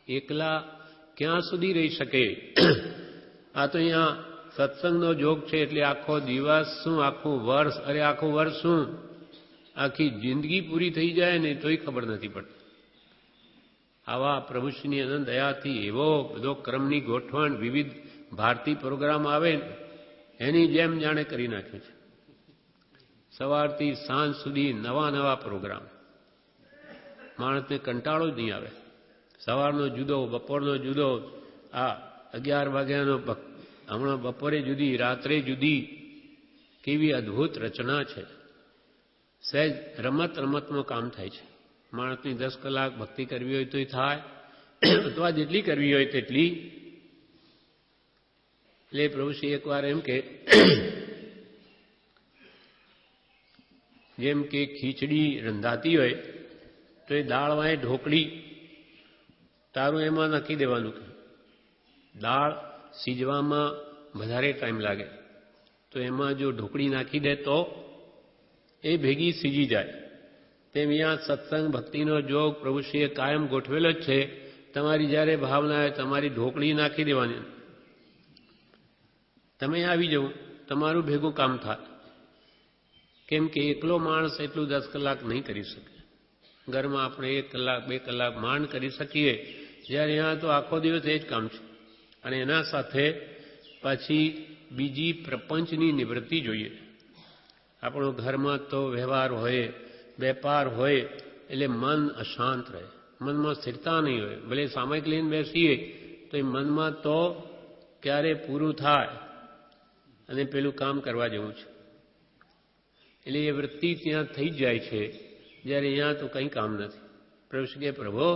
એકલા ક્યાં સુધી રહી શકે? આ તો અહીંયા સત્સંગનો જોગ છે એટલે આખો દિવસ શું, આખું વર્ષ, અરે આખું વર્ષ શું, આખી જિંદગી પૂરી થઈ જાય ને તોય ખબર નથી પડતી. આવા પ્રભુશ્રીની અનંત દયાથી એવો બધો ક્રમની ગોઠવણ, વિવિધ ભારતી પ્રોગ્રામ આવે એની જેમ જાણે કરી નાખ્યું છે. સવારથી સાંજ સુધી નવા નવા પ્રોગ્રામ. માણસને કંટાળો જ નહીં આવે. સવારનો જુદો, બપોરનો જુદો, આ 11 વાગ્યાનો હમણાં બપોરે જુદી, રાત્રે જુદી. કેવી અદ્ભુત રચના છે. સહેજ રમત રમતમાં કામ થાય છે. માણસની 10 કલાક ભક્તિ કરવી હોય તોય થાય, અથવા જેટલી કરવી હોય તેટલી. એટલે પ્રભુશ્રી એકવાર એમ કે જેમ કે ખીચડી રંધાતી હોય તો એ દાળ વાય ઢોકળી તારું એમાં નાખી દેવાનું. દાળ સીજવામાં વધારે ટાઈમ લાગે તો એમાં જો ઢોકળી નાખી દે તો એ ભેગી સીજી જાય. તેમ અહીંયા સત્સંગ ભક્તિનો જોગ પ્રભુશ્રીએ કાયમ ગોઠવેલો જ છે. તમારી જ્યારે ભાવના હોય તમારી ઢોકળી નાખી દેવાની, તમે આવી જવું, તમારું ભેગું કામ થાય. કેમ કે એકલો માણસ એટલું 10 કલાક નહીં કરી શકે. ઘરમાં આપણે 1 કલાક 2 કલાક માંડ કરી શકીએ, જ્યારે અહીંયા તો આખો દિવસ એ જ કામ છે. અને એના સાથે પછી બીજી પ્રપંચની નિવૃત્તિ જોઈએ. આપણો ઘરમાં તો વ્યવહાર હોય, વેપાર હોય, એટલે મન અશાંત રહે, મનમાં સ્થિરતા નહીં હોય. ભલે સામયિક લઈને બેસીએ તો એ મનમાં તો ક્યારે પૂરું થાય અને પેલું કામ કરવા જેવું છે. એટલે એ વૃત્તિ ત્યાં થઈ જ જાય છે, જ્યારે અહીંયા તો કંઈ કામ નથી. પ્રભુ કે પ્રભુ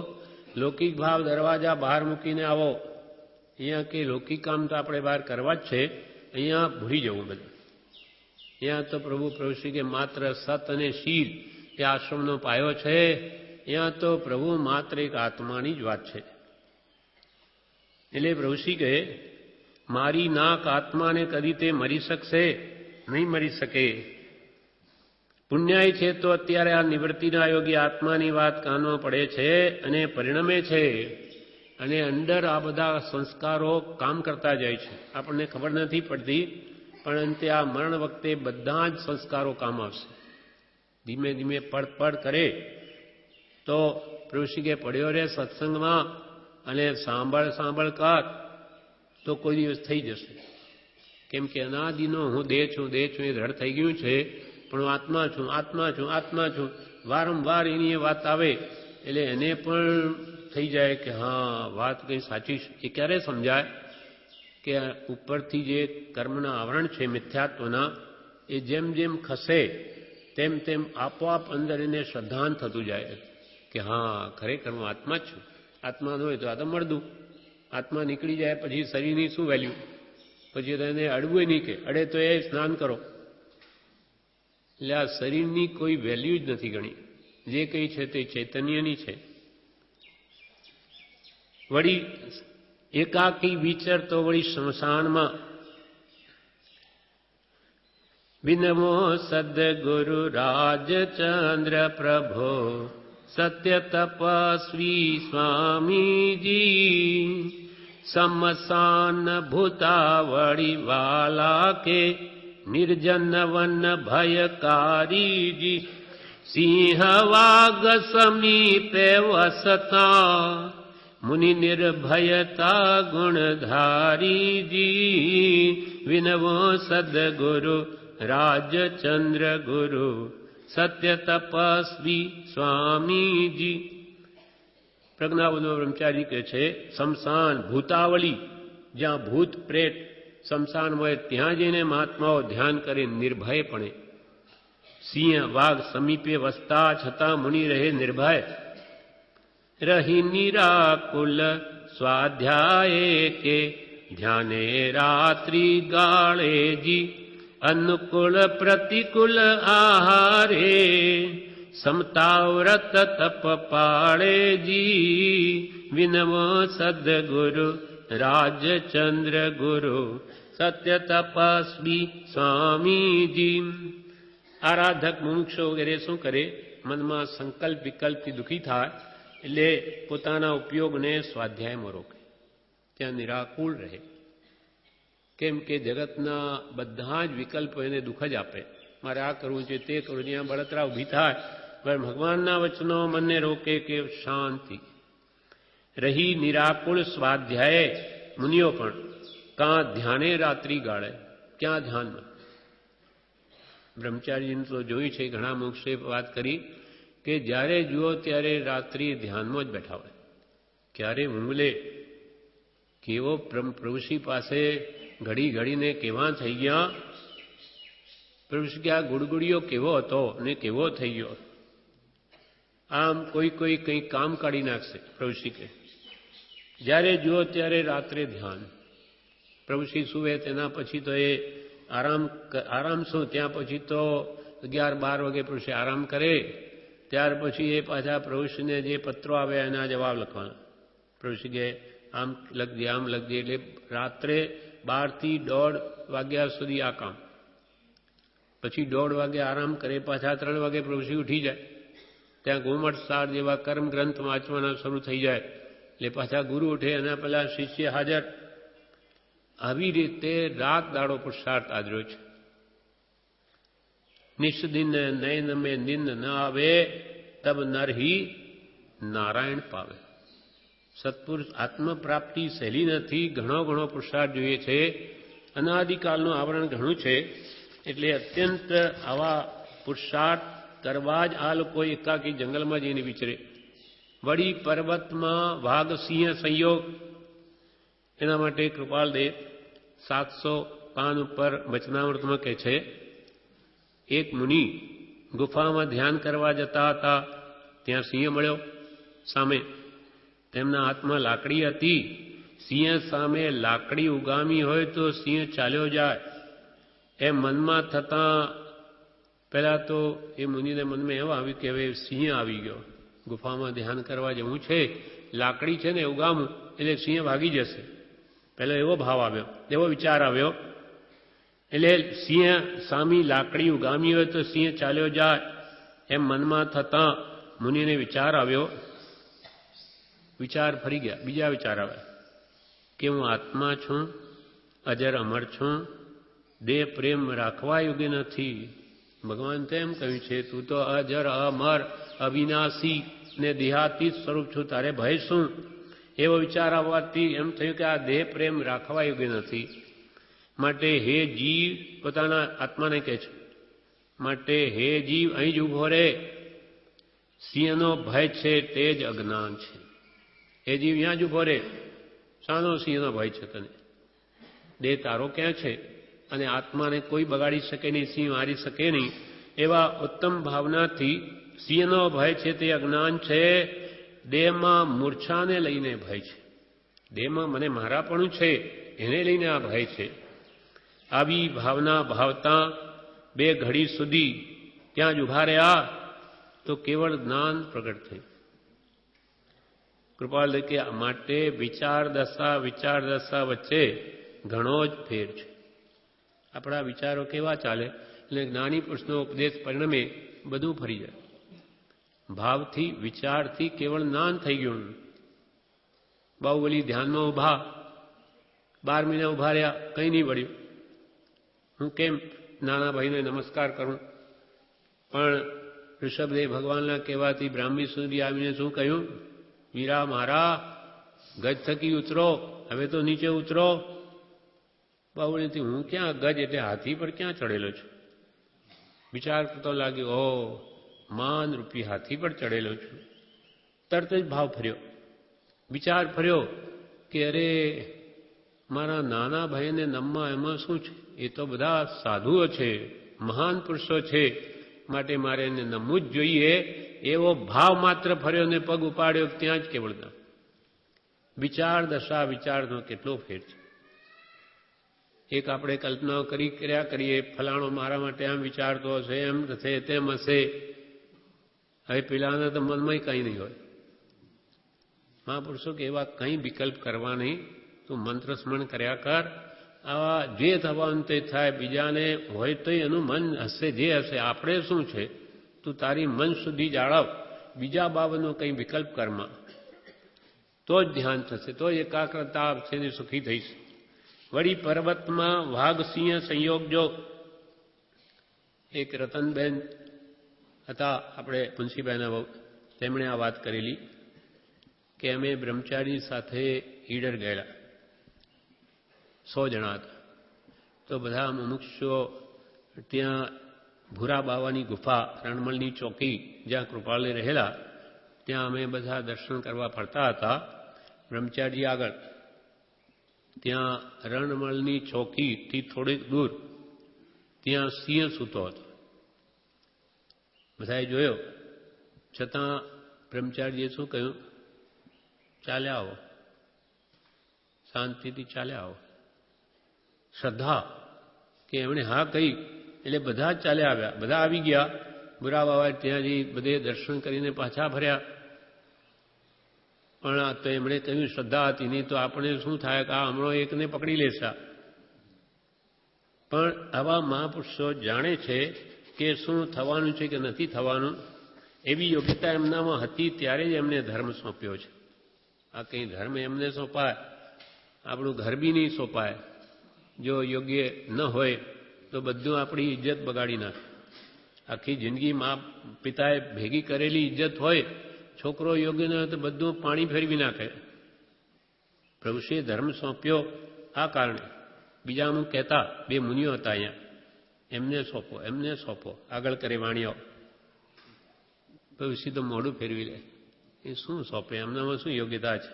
લૌકિક ભાવ દરવાજા બહાર મૂકીને આવો. અહીંયા કે લૌકિક કામ તો આપણે બહાર કરવા જ છે, અહીંયા ભૂલી જવું બધું. અહીંયા તો પ્રભુશ્રી કે માત્ર સત અને શીલ એ આશ્રમનો પાયો છે. અહીંયા તો પ્રભુ માત્ર એક આત્માની જ વાત છે. એટલે પ્રભુશ્રી કહે મારી નાક આત્માને કદી તે મરી શકશે નહીં, મરી શકે. પુણ્યાય છે તો અત્યારે આ નિવૃત્તિના યોગી આત્માની વાત કાનમાં પડે છે અને પરિણમે છે. અને અંદર આ બધા સંસ્કારો કામ કરતા જાય છે. આપણને ખબર નથી પડતી, પણ અંતે આ મરણ વખતે બધા જ સંસ્કારો કામ આવશે. ધીમે ધીમે પડ કરે તો પ્રભુશ્રી કે પડ્યો રે સત્સંગમાં અને સાંભળ કર તો કોઈ દિવસ થઈ જશે. કેમ કે અનાદિનો હું દેહ છું એ દ્રઢ થઈ ગયું છે. પણ હું આત્મા છું. વારંવાર એની એ વાત આવે એટલે એને પણ થઈ જાય કે હા વાત કંઈ સાચી છે. એ ક્યારે સમજાય કે ઉપરથી જે કર્મના આવરણ છે મિથ્યાત્વના, એ જેમ જેમ ખસે તેમ તેમ આપોઆપ અંદર એને શ્રદ્ધાન થતું જાય કે હા ખરેખર હું આત્મા જ છું. આત્મા ન હોય તો આ તો મળદું. આત્મા નીકળી જાય પછી શરીરની શું વેલ્યુ? પછી તો એને અડવું નહીં, કે અડે તો એ સ્નાન કરો. એટલે આ શરીરની કોઈ વેલ્યુ જ નથી ગણી. જે કંઈ છે તે ચૈતન્યની છે. વળી એકાકી વિચરતો વળી સ્મશાનમાં વિનમો સદગુરુ રાજચંદ્ર પ્રભો સત્ય તપસ્વી સ્વામીજી સમસાન ભૂતાવળી વાલા કે નિર્જન વન ભયકારીજી સિંહ વાગ સમીપે વસતા મુનિ નિર્ભયતા ગુણધારીજી વિનવો સદગુરુ રાજચંદ્ર ગુરુ સત્ય તપસ્વી સ્વામીજી. પ્રજ્ઞાવનો બ્રહ્મચારી કહે છે શમશાન ભૂતાવળી, જ્યાં ભૂત પ્રેત શમશાન હોય ત્યાં જઈને મહાત્માઓ ધ્યાન કરે નિર્ભયપણે. સિંહ વાઘ સમીપે વસતા છતાં મુનિ રહે નિર્ભય. રહી નિરાકુલ સ્વાધ્યાય કે ધ્યાને રાત્રિ ગાળેજી અનુકૂળ પ્રતિકૂળ આહારે સમતાવ્રત તપ પાળેજી વિનવો સદગુરુ રાજચંદ્ર ગુરુ સત્ય તપસ્વી સ્વામીજી. આરાધક મુમુક્ષો વગેરે શું કરે? મનમાં સંકલ્પ વિકલ્પથી દુઃખી થાય એટલે પોતાના ઉપયોગને સ્વાધ્યાયમાં રોકે, ત્યાં નિરાકુળ રહે. કેમ કે જગતના બધા જ વિકલ્પો એને દુઃખ જ આપે. મારે આ કરવું છે, તે કરવું છે. ત્યાં બળતરા ઊભી થાય, પણ ભગવાનના વચનો મનને રોકે કે શાંતિ. રહી નિરાકુળ સ્વાધ્યાય મુનિઓ પણ કાં ધ્યાને રાત્રિ ગાળે, ક્યાં ધ્યાનમાં. બ્રહ્મચારીજીને તો જોયું છે, ઘણા મોક્ષે વાત કરી કે જ્યારે જુઓ ત્યારે રાત્રિ ધ્યાનમાં જ બેઠા હોય. ક્યારે ઊંઘ લે, કેવો પ્રભુશ્રી પાસે ઘડી ઘડીને કેવા થઈ ગયા. પ્રભુશ્રી કે આ ગુડગુડિયો કેવો હતો ને કેવો થઈ ગયો. આમ કોઈ કંઈ કામ કાઢી નાખશે. પ્રભુશ્રી કે જ્યારે જુઓ ત્યારે રાત્રે ધ્યાન. પ્રભુશ્રી સુવે તેના પછી તો એ આરામ શું, ત્યાં પછી તો 11-12 વાગે પ્રભુશ્રી આરામ કરે. ત્યાર પછી એ પાછા પ્રભુશ્રીને જે પત્રો આવે એના જવાબ લખવાના. પ્રભુશ્રી કે આમ લખજે, આમ લખજે. એટલે રાત્રે 12 થી 1:30 વાગ્યા સુધી આ કામ. પછી 1:30 વાગે આરામ કરે, પાછા 3 વાગે પ્રભુશ્રી ઉઠી જાય. ત્યાં ઘુમટ સાર જેવા કર્મ ગ્રંથ વાંચવાના શરૂ થઈ જાય. એટલે પાછા ગુરુ ઉઠે અને પેલા શિષ્ય હાજર. આવી રીતે રાત દાડો પુરુષાર્થ આદર્યો છે. નિષ્દિન નયન મેં નિંદ ન આવે, તબ નરહી નારાયણ પાવે. સત્પુરુષ આત્મપ્રાપ્તિ સહેલી નથી. ઘણો પુરુષાર્થ જોઈએ છે. અનાદિકાળનું આવરણ ઘણું છે. એટલે અત્યંત આવા પુરુષાર્થ કરવા જ આ લોકો એકાકી જંગલમાં જઈને વિચરે. વળી પર્વતમાં વાઘ સિંહ સંયોગ. એના માટે કૃપાલદેવ 700 પાન ઉપર વચનામૃતમાં કહે છે, એક મુનિ ગુફામાં ધ્યાન કરવા જતા હતા. ત્યાં સિંહ મળ્યો સામે. તેમના હાથમાં લાકડી હતી. સિંહ સામે લાકડી ઉગામી હોય તો સિંહ ચાલ્યો જાય. એમ મનમાં થતાં પહેલાં તો એ મુનિને મનમાં એવું આવ્યું કે હવે સિંહ આવી ગયો, ગુફામાં ધ્યાન કરવા જવું છે, લાકડી છે ને ઉગામું એટલે સિંહ ભાગી જશે. પહેલો એવો ભાવ આવ્યો, એવો વિચાર આવ્યો. એટલે સિંહ સામી લાકડી ઉગામી હોય તો સિંહ ચાલ્યો જાય એમ મનમાં થતાં મુનિને વિચાર આવ્યો. વિચાર ફરી ગયા, બીજા વિચાર આવ્યા કે હું આત્મા છું, અજર અમર છું, દેહ પ્રેમ રાખવા યોગ્ય નથી. ભગવાન તો એમ કહ્યું છે, તું તો અજર અમર અવિનાશી ને દેહાતીત સ્વરૂપ છું, તારે ભય શું? એવો વિચાર આવવાથી એમ થયું કે આ દેહ પ્રેમ રાખવા યોગ્ય નથી. માટે હે જીવ, પોતાના આત્માને કહે છે, માટે હે જીવ અહીં જ ઉભો રહે. સિંહનો ભય છે તે જ અજ્ઞાન છે. હે જીવ ત્યાં જ ઉભો રહે. શાનો સિંહનો ભય છે તને? દેહ તારો ક્યાં છે? અને આત્માને કોઈ બગાડી શકે નહીં, સિંહ મારી શકે નહીં. એવા ઉત્તમ ભાવનાથી સિંહનો ભય છે તે અજ્ઞાન છે. દેહમાં મૂર્છાને લઈને ભય છે. દેહમાં મને મારાપણું છે એને લઈને આ ભય છે. આવી ભાવના ભાવતા 2 ઘડી સુધી ત્યાં જ ઉભા રહ્યા તો કેવળ જ્ઞાન પ્રગટ થયું. કૃપાલ કે માટે વિચાર દશા વચ્ચે ઘણો જ ફેર છે. આપણા વિચારો કેવા ચાલે એટલે જ્ઞાની પુરુષનો ઉપદેશ પરિણમે બધું ફરી જાય. ભાવથી વિચારથી કેવળ જ્ઞાન થઈ ગયું. બાહુબલી ધ્યાનમાં ઊભા 12 મહિના ઊભા રહ્યા, કંઈ નહીં વળ્યું. હું કેમ નાના ભાઈને નમસ્કાર કરું? પણ ઋષભદેવ ભગવાનના કહેવાથી બ્રાહ્મી સુધી આવીને શું કહ્યું? વીરા મારા, ગજ થકી ઉતરો, હવે તો નીચે ઉતરો. બાહુબલીથી હું ક્યાં ગજ એટલે હાથી પર ક્યાં ચડેલો છું? વિચાર કરતો લાગ્યો, ઓ માન રૂપી હાથી પર ચડેલો છું. તરત જ ભાવ ફર્યો, વિચાર ફર્યો કે અરે મારા નાના ભાઈને નમવા એમાં શું છે? એ તો બધા સાધુઓ છે, મહાન પુરુષો છે, માટે મારે એને નમવું જ જોઈએ. એવો ભાવ માત્ર ફર્યો ને પગ ઉપાડ્યો, ત્યાં જ કેવળતા. વિચાર દશા વિચારનો કેટલો ફેર છે. એક આપણે કલ્પનાઓ કર્યા કરીએ, ફલાણો મારા માટે આમ વિચારતો હશે, એમ થશે, તેમ હશે. હવે પેલાના તો મનમાં કંઈ નહીં હોય. મહાપુરુષો કે એવા કંઈ વિકલ્પ કરવા નહીં, તું મંત્ર સ્મરણ કર્યા કર. આવા જે થવાનું તે થાય, બીજાને હોય તો એનું મન હશે જે હશે, આપણે શું છે? તું તારી મન સુધી જાળવ, બીજા બાબતનો કંઈ વિકલ્પ કરમાં, તો જ ધ્યાન થશે, તો જ એકાગ્રતા આવશે ને સુખી થઈશ. વળી પર્વતમાં વાઘ સિંહ સંયોગ જો. એક રતનબેન હતા આપણે પુંસીબેનના બહુ, તેમણે આ વાત કરેલી કે અમે બ્રહ્મચારી સાથે ઈડર ગયેલા, 100 જણા હતા. તો બધા મુમુક્ષુઓ ત્યાં ભૂરા બાવાની ગુફા, રણમલની ચોકી જ્યાં કૃપાળે રહેલા, ત્યાં અમે બધા દર્શન કરવા ફરતા હતા. બ્રહ્મચારી આગળ, ત્યાં રણમલની ચોકીથી થોડીક દૂર ત્યાં સિંહ સૂતો હતો. બધાએ જોયો, છતાં બ્રહ્મચારીએ શું કહ્યું? ચાલ્યા આવો, શાંતિથી ચાલ્યા આવો. શ્રદ્ધા કે એમણે હા કહી એટલે બધા જ ચાલ્યા આવ્યા. બધા આવી ગયા. ભૂરા બાબા ત્યાં જઈ બધે દર્શન કરીને પાછા ફર્યા. પણ તો એમણે કહ્યું શ્રદ્ધા હતી, નહીં તો આપણે શું થાય કે આ હમણાં એકને પકડી લેશા. પણ આવા મહાપુરુષો જાણે છે કે શું થવાનું છે કે નથી થવાનું. એવી યોગ્યતા એમનામાં હતી ત્યારે જ એમને ધર્મ સોંપ્યો છે. આ કંઈ ધર્મ એમને સોંપાય, આપણું ઘર બી નહીં સોંપાય. જો યોગ્ય ન હોય તો બધું આપણી ઇજ્જત બગાડી નાખે. આખી જિંદગી મા પિતાએ ભેગી કરેલી ઇજ્જત હોય, છોકરો યોગ્ય ન હોય તો બધું પાણી ફેરવી નાખે. પ્રભુશ્રીએ ધર્મ સોંપ્યો આ કારણે. બીજા અમુક કહેતા, 2 મુનિઓ હતા અહીંયા, એમને સોંપો, આગળ કરે વાણિયાઓ. પ્રભુશ્રી તો મોઢું ફેરવી લે, એ શું સોંપે, એમનામાં શું યોગ્યતા છે?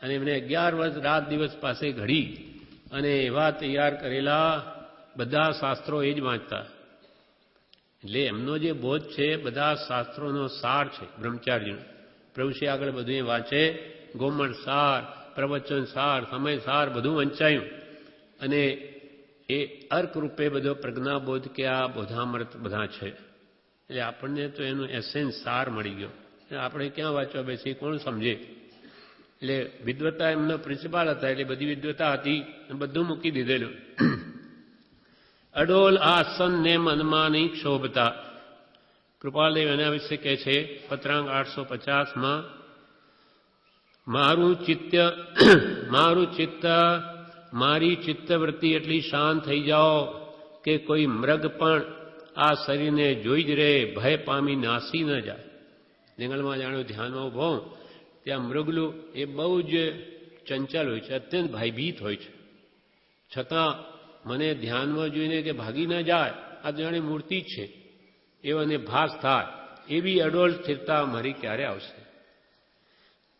અને એમને 11 વર્ષ રાત દિવસ પાસે ઘડી અને એવા તૈયાર કરેલા, બધા શાસ્ત્રો એ જ વાંચતા. એટલે એમનો જે બોધ છે બધા શાસ્ત્રોનો સાર છે બ્રહ્મચારીનો. પ્રભુશ્રી આગળ બધું એ વાંચે, ગોમણ સાર, પ્રવચન સાર, સમય સાર બધું વંચાયું. અને એ અર્ક રૂપે બધો પ્રજ્ઞાબોધ કે આ બોધામૃત બધા છે. એટલે આપણને તો એનું એસેન્સ સાર મળી ગયો. આપણે ક્યાં વાંચવા બેસી, કોણ સમજે? એટલે વિદ્વતા એમનો પ્રિન્સિપાલ હતા, એટલે બધી વિદ્વતા હતી, બધું મૂકી દીધેલું. અડોલ આસન ને મનમાં નહીં ક્ષોભતા. કૃપાલદેવ એના વિશે કહે છે પત્રાંક 850માં, મારું ચિત્ત મારી ચિત્તવૃત્તિ એટલી શાંત થઈ જાઓ કે કોઈ મૃગ પણ આ શરીરને જોઈ જ રહે, ભય પામી નાસી ન જાય. જંગલમાં જાણો ધ્યાનમાં ઉભો, ત્યાં મૃગલું એ બહુ જ ચંચલ હોય છે, અત્યંત ભયભીત હોય છે. છતાં મને ધ્યાનમાં જોઈને કે ભાગી ન જાય, આ જાણે મૂર્તિ જ છે એવાને ભાસ થાય. એવી અડોલ સ્થિરતા મારી ક્યારે આવશે?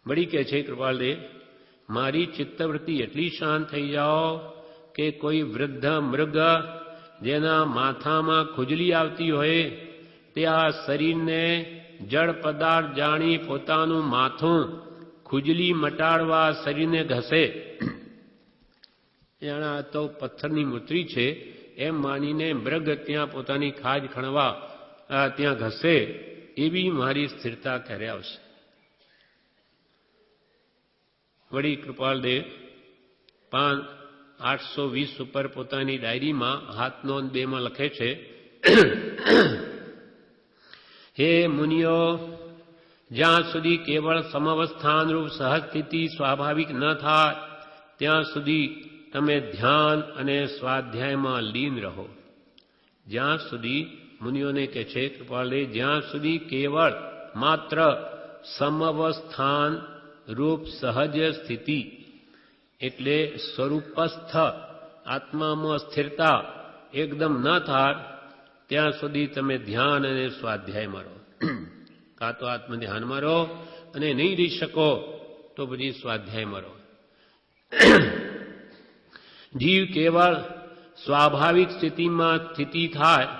વળી કહે છે કૃપાલદેવ, મારી ચિત્તવૃત્તિ એટલી શાંત થઈ જાઓ કે કોઈ વૃદ્ધ મૃગ જેના માથામાં ખુજલી આવતી હોય તે આ શરીરને જળ પદાર્થ જાણી પોતાનું માથું ખુજલી મટાડવા શરીરને ઘસે. જાણે તો પથ્થરની મૂર્તિ છે એમ માનીને મૃગ ત્યાં પોતાની ખાજ ખણવા ત્યાં ઘસે. એવી મારી સ્થિરતા ક્યારે આવશે? વળી કૃપાલદેવ 820 ઉપર પોતાની ડાયરીમાં હાથનોંધ 2માં લખે છે, હે મુનિઓ, જ્યાં સુધી કેવળ સમવસ્થાનરૂપ સહજસ્થિતિ સ્વાભાવિક ન થાય ત્યાં સુધી તમે ધ્યાન અને સ્વાધ્યાયમાં લીન રહો. જ્યાં સુધી, મુનિઓને કહે છે કૃપાલદેવ, જ્યાં સુધી કેવળ માત્ર સમવસ્થાન રૂપ સહજ સ્થિતિ એટલે સ્વરૂપસ્થ આત્મામાં સ્થિરતા એકદમ ન થાય ત્યાં સુધી તમે ધ્યાન અને સ્વાધ્યાયમાં રહો. કાં તો આત્મધ્યાનમાં રહો અને નહીં રહી શકો તો પછી સ્વાધ્યાયમાં રહો. જીવ કેવળ સ્વાભાવિક સ્થિતિમાં સ્થિતિ થાય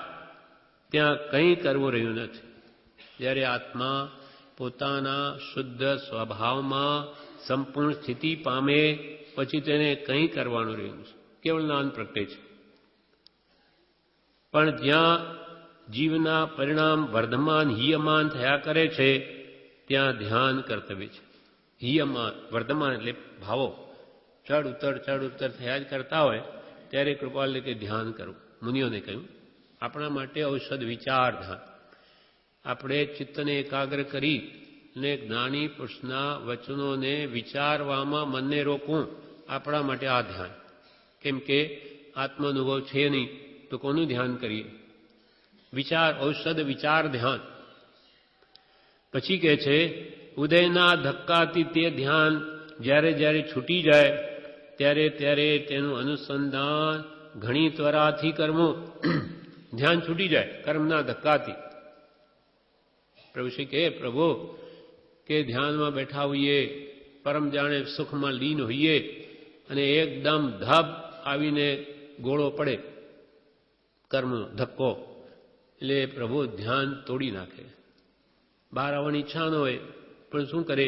ત્યાં કંઈ કરવું રહ્યું નથી. જ્યારે આત્મા પોતાના શુદ્ધ સ્વભાવમાં સંપૂર્ણ સ્થિતિ પામે પછી તેને કંઈ કરવાનું રહ્યું છે, કેવળ જ્ઞાન પ્રગટે છે. પણ જ્યાં જીવના પરિણામ વર્ધમાન હીયમાન થયા કરે છે ત્યાં ધ્યાન કર્તવ્ય છે. હીયમાન વર્ધમાન એટલે ભાવો ચડ ઉતર થયા જ કરતા હોય ત્યારે કૃપાલ કે ધ્યાન કરવું. મુનિઓને કહ્યું આપણા માટે ઔષધ વિચાર ધ્યાન. આપણે ચિત્તને એકાગ્ર કરી અને જ્ઞાની પુરુષના વચનોને વિચારવામાં મનને રોકવું આપણા માટે આ ધ્યાન. કેમ કે આત્માનુભવ છે નહીં તો કોનું ધ્યાન કરીએ? વિચાર, ઔષધ વિચાર ધ્યાન. પછી કહે છે ઉદયના ધક્કાથી તે ધ્યાન જ્યારે જ્યારે છૂટી જાય ત્યારે ત્યારે તેનું અનુસંધાન ઘણી ત્વરાથી કરવું. ધ્યાન છૂટી જાય કર્મના ધક્કાથી. પ્રભુ શ્રી કહે, પ્રભુ કે ધ્યાનમાં બેઠા હોઈએ, પરમ જાણે સુખમાં લીન હોઈએ અને એકદમ ધબ આવીને ગોળો પડે કર્મનો ધક્કો, એટલે પ્રભુ ધ્યાન તોડી નાખે. બહાર આવવાની ઈચ્છા ન હોય પણ શું કરે,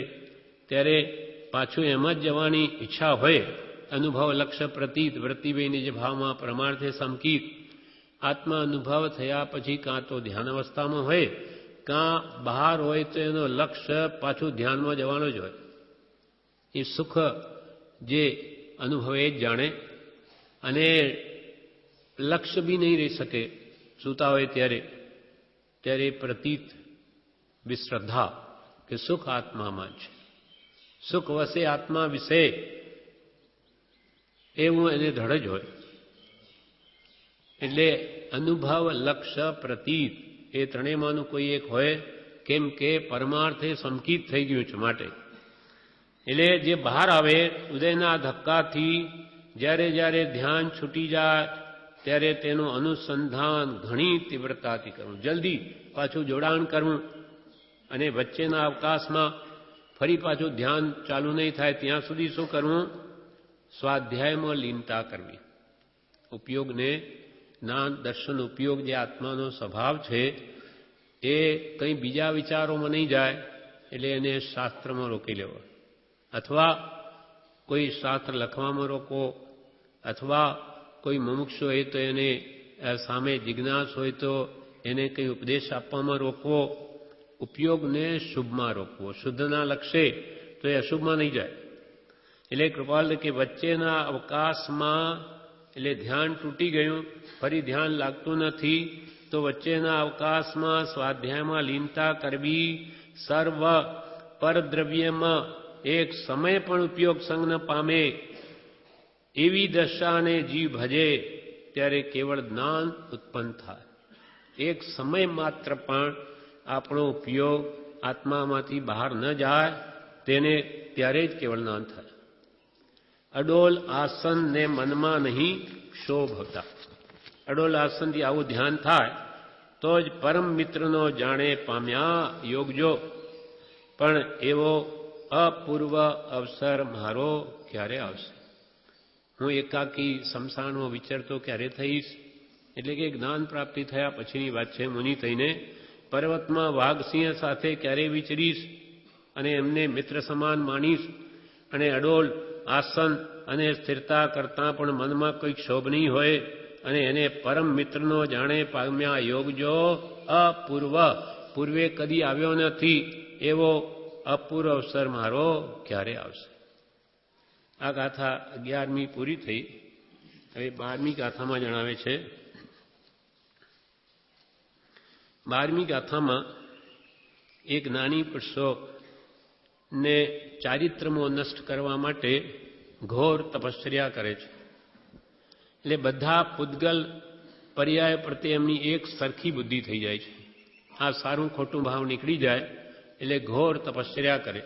ત્યારે પાછું એમ જ જવાની ઈચ્છા હોય. અનુભવ લક્ષ્ય પ્રતીત વૃત્તિભાઈની જે ભાવમાં પ્રમાણથી સમકીત આત્મા અનુભવ થયા પછી કાં તો ધ્યાન અવસ્થામાં હોય કાં બહાર હોય તો એનો લક્ષ્ય પાછું ધ્યાનમાં જવાનો જ હોય. એ સુખ જે અનુભવે જ જાણે અને લક્ષ્ય બી નહીં રહી શકે. સૂતા હોય ત્યારે પ્રતીત વિશ્રદ્ધા કે સુખ આત્મામાં છે, સુખ વસે આત્મા વિશે, એવું એને ધડ જ હોય. એટલે અનુભવ લક્ષ્ય પ્રતીત એ ત્રણેયમાંનું કોઈ એક હોય, કેમ કે પરમાર્થે સમકીત થઈ ગયું છે માટે. એટલે જે બહાર આવે ઉદયના ધક્કાથી જ્યારે જ્યારે ધ્યાન છૂટી જાય ત્યારે તેનું અનુસંધાન ઘણી તીવ્રતાથી કરવું, જલ્દી પાછું જોડાણ કરવું અને વચ્ચેના અવકાશમાં ફરી પાછું ધ્યાન ચાલુ નહીં થાય ત્યાં સુધી શું કરવું, સ્વાધ્યાયમાં લીનતા કરવી. ઉપયોગને જ્ઞાન દર્શન ઉપયોગ જે આત્માનો સ્વભાવ છે એ કંઈ બીજા વિચારોમાં નહીં જાય, એટલે એને શાસ્ત્રમાં રોકી લેવો, અથવા કોઈ શાસ્ત્ર લખવામાં રોકો, અથવા કોઈ મુમુક્ષુ હોય તો એને સામે જિજ્ઞાસ હોય તો એને કંઈ ઉપદેશ આપવામાં રોકવો. ઉપયોગને શુભમાં રોકવો, શુદ્ધના લક્ષ્ય તો એ અશુભમાં નહીં જાય. એટલે કૃપાલ કે વચ્ચેના અવકાશમાં, એટલે ધ્યાન તૂટી ગયું ફરી ધ્યાન લાગતું નથી તો વચ્ચેના અવકાશમાં સ્વાધ્યાયમાં લીનતા કરવી. સર્વ પરદ્રવ્યમાં એક સમય પણ ઉપયોગ સંગ ન પામે એવી દશાને જીવ ભજે ત્યારે કેવળ જ્ઞાન ઉત્પન્ન થાય. એક સમય માત્ર પણ આપણો ઉપયોગ આત્મામાંથી બહાર ન જાય તેને ત્યારે જ કેવળ જ્ઞાન થાય. અડોલ આસનને મનમાં નહીં શોભતા. અડોલ આસનથી આવું ધ્યાન થાય તો જ પરમ મિત્રનો જાણે પામ્યા યોગજો. પણ એવો અપૂર્વ અવસર મારો ક્યારે આવશે? હું એકાકી શમશાનમાં વિચરતો ક્યારે થઈશ? એટલે કે જ્ઞાન પ્રાપ્તિ થયા પછીની વાત છે. મુનિ થઈને પર્વતમાં વાઘસિંહ સાથે ક્યારે વિચરીશ અને એમને મિત્ર સમાન માનીશ? અને અડોલ આસન અને સ્થિરતા કરતાં પણ મનમાં કોઈક શોભ નહીં હોય અને એને પરમ મિત્રનો જાણે પામ્યા યોગ જો અપૂર્વ, પૂર્વે કદી આવ્યો નથી એવો અપૂર્વ અવસર મારો ક્યારે આવશે? આ ગાથા 11મી પૂરી થઈ. હવે 12મી ગાથામાં જણાવે છે. 12મી ગાથામાં એક નાની પુરુષોને ચારિત્રમો નષ્ટ કરવા માટે ઘોર તપશ્ચર્યા કરે છે. એટલે બધા પૂદગલ પર્યાય પ્રત્યે એમની એક સરખી બુદ્ધિ થઈ જાય છે. આ સારું ખોટું ભાવ નીકળી જાય એટલે ઘોર તપશ્ચર્યા કરે.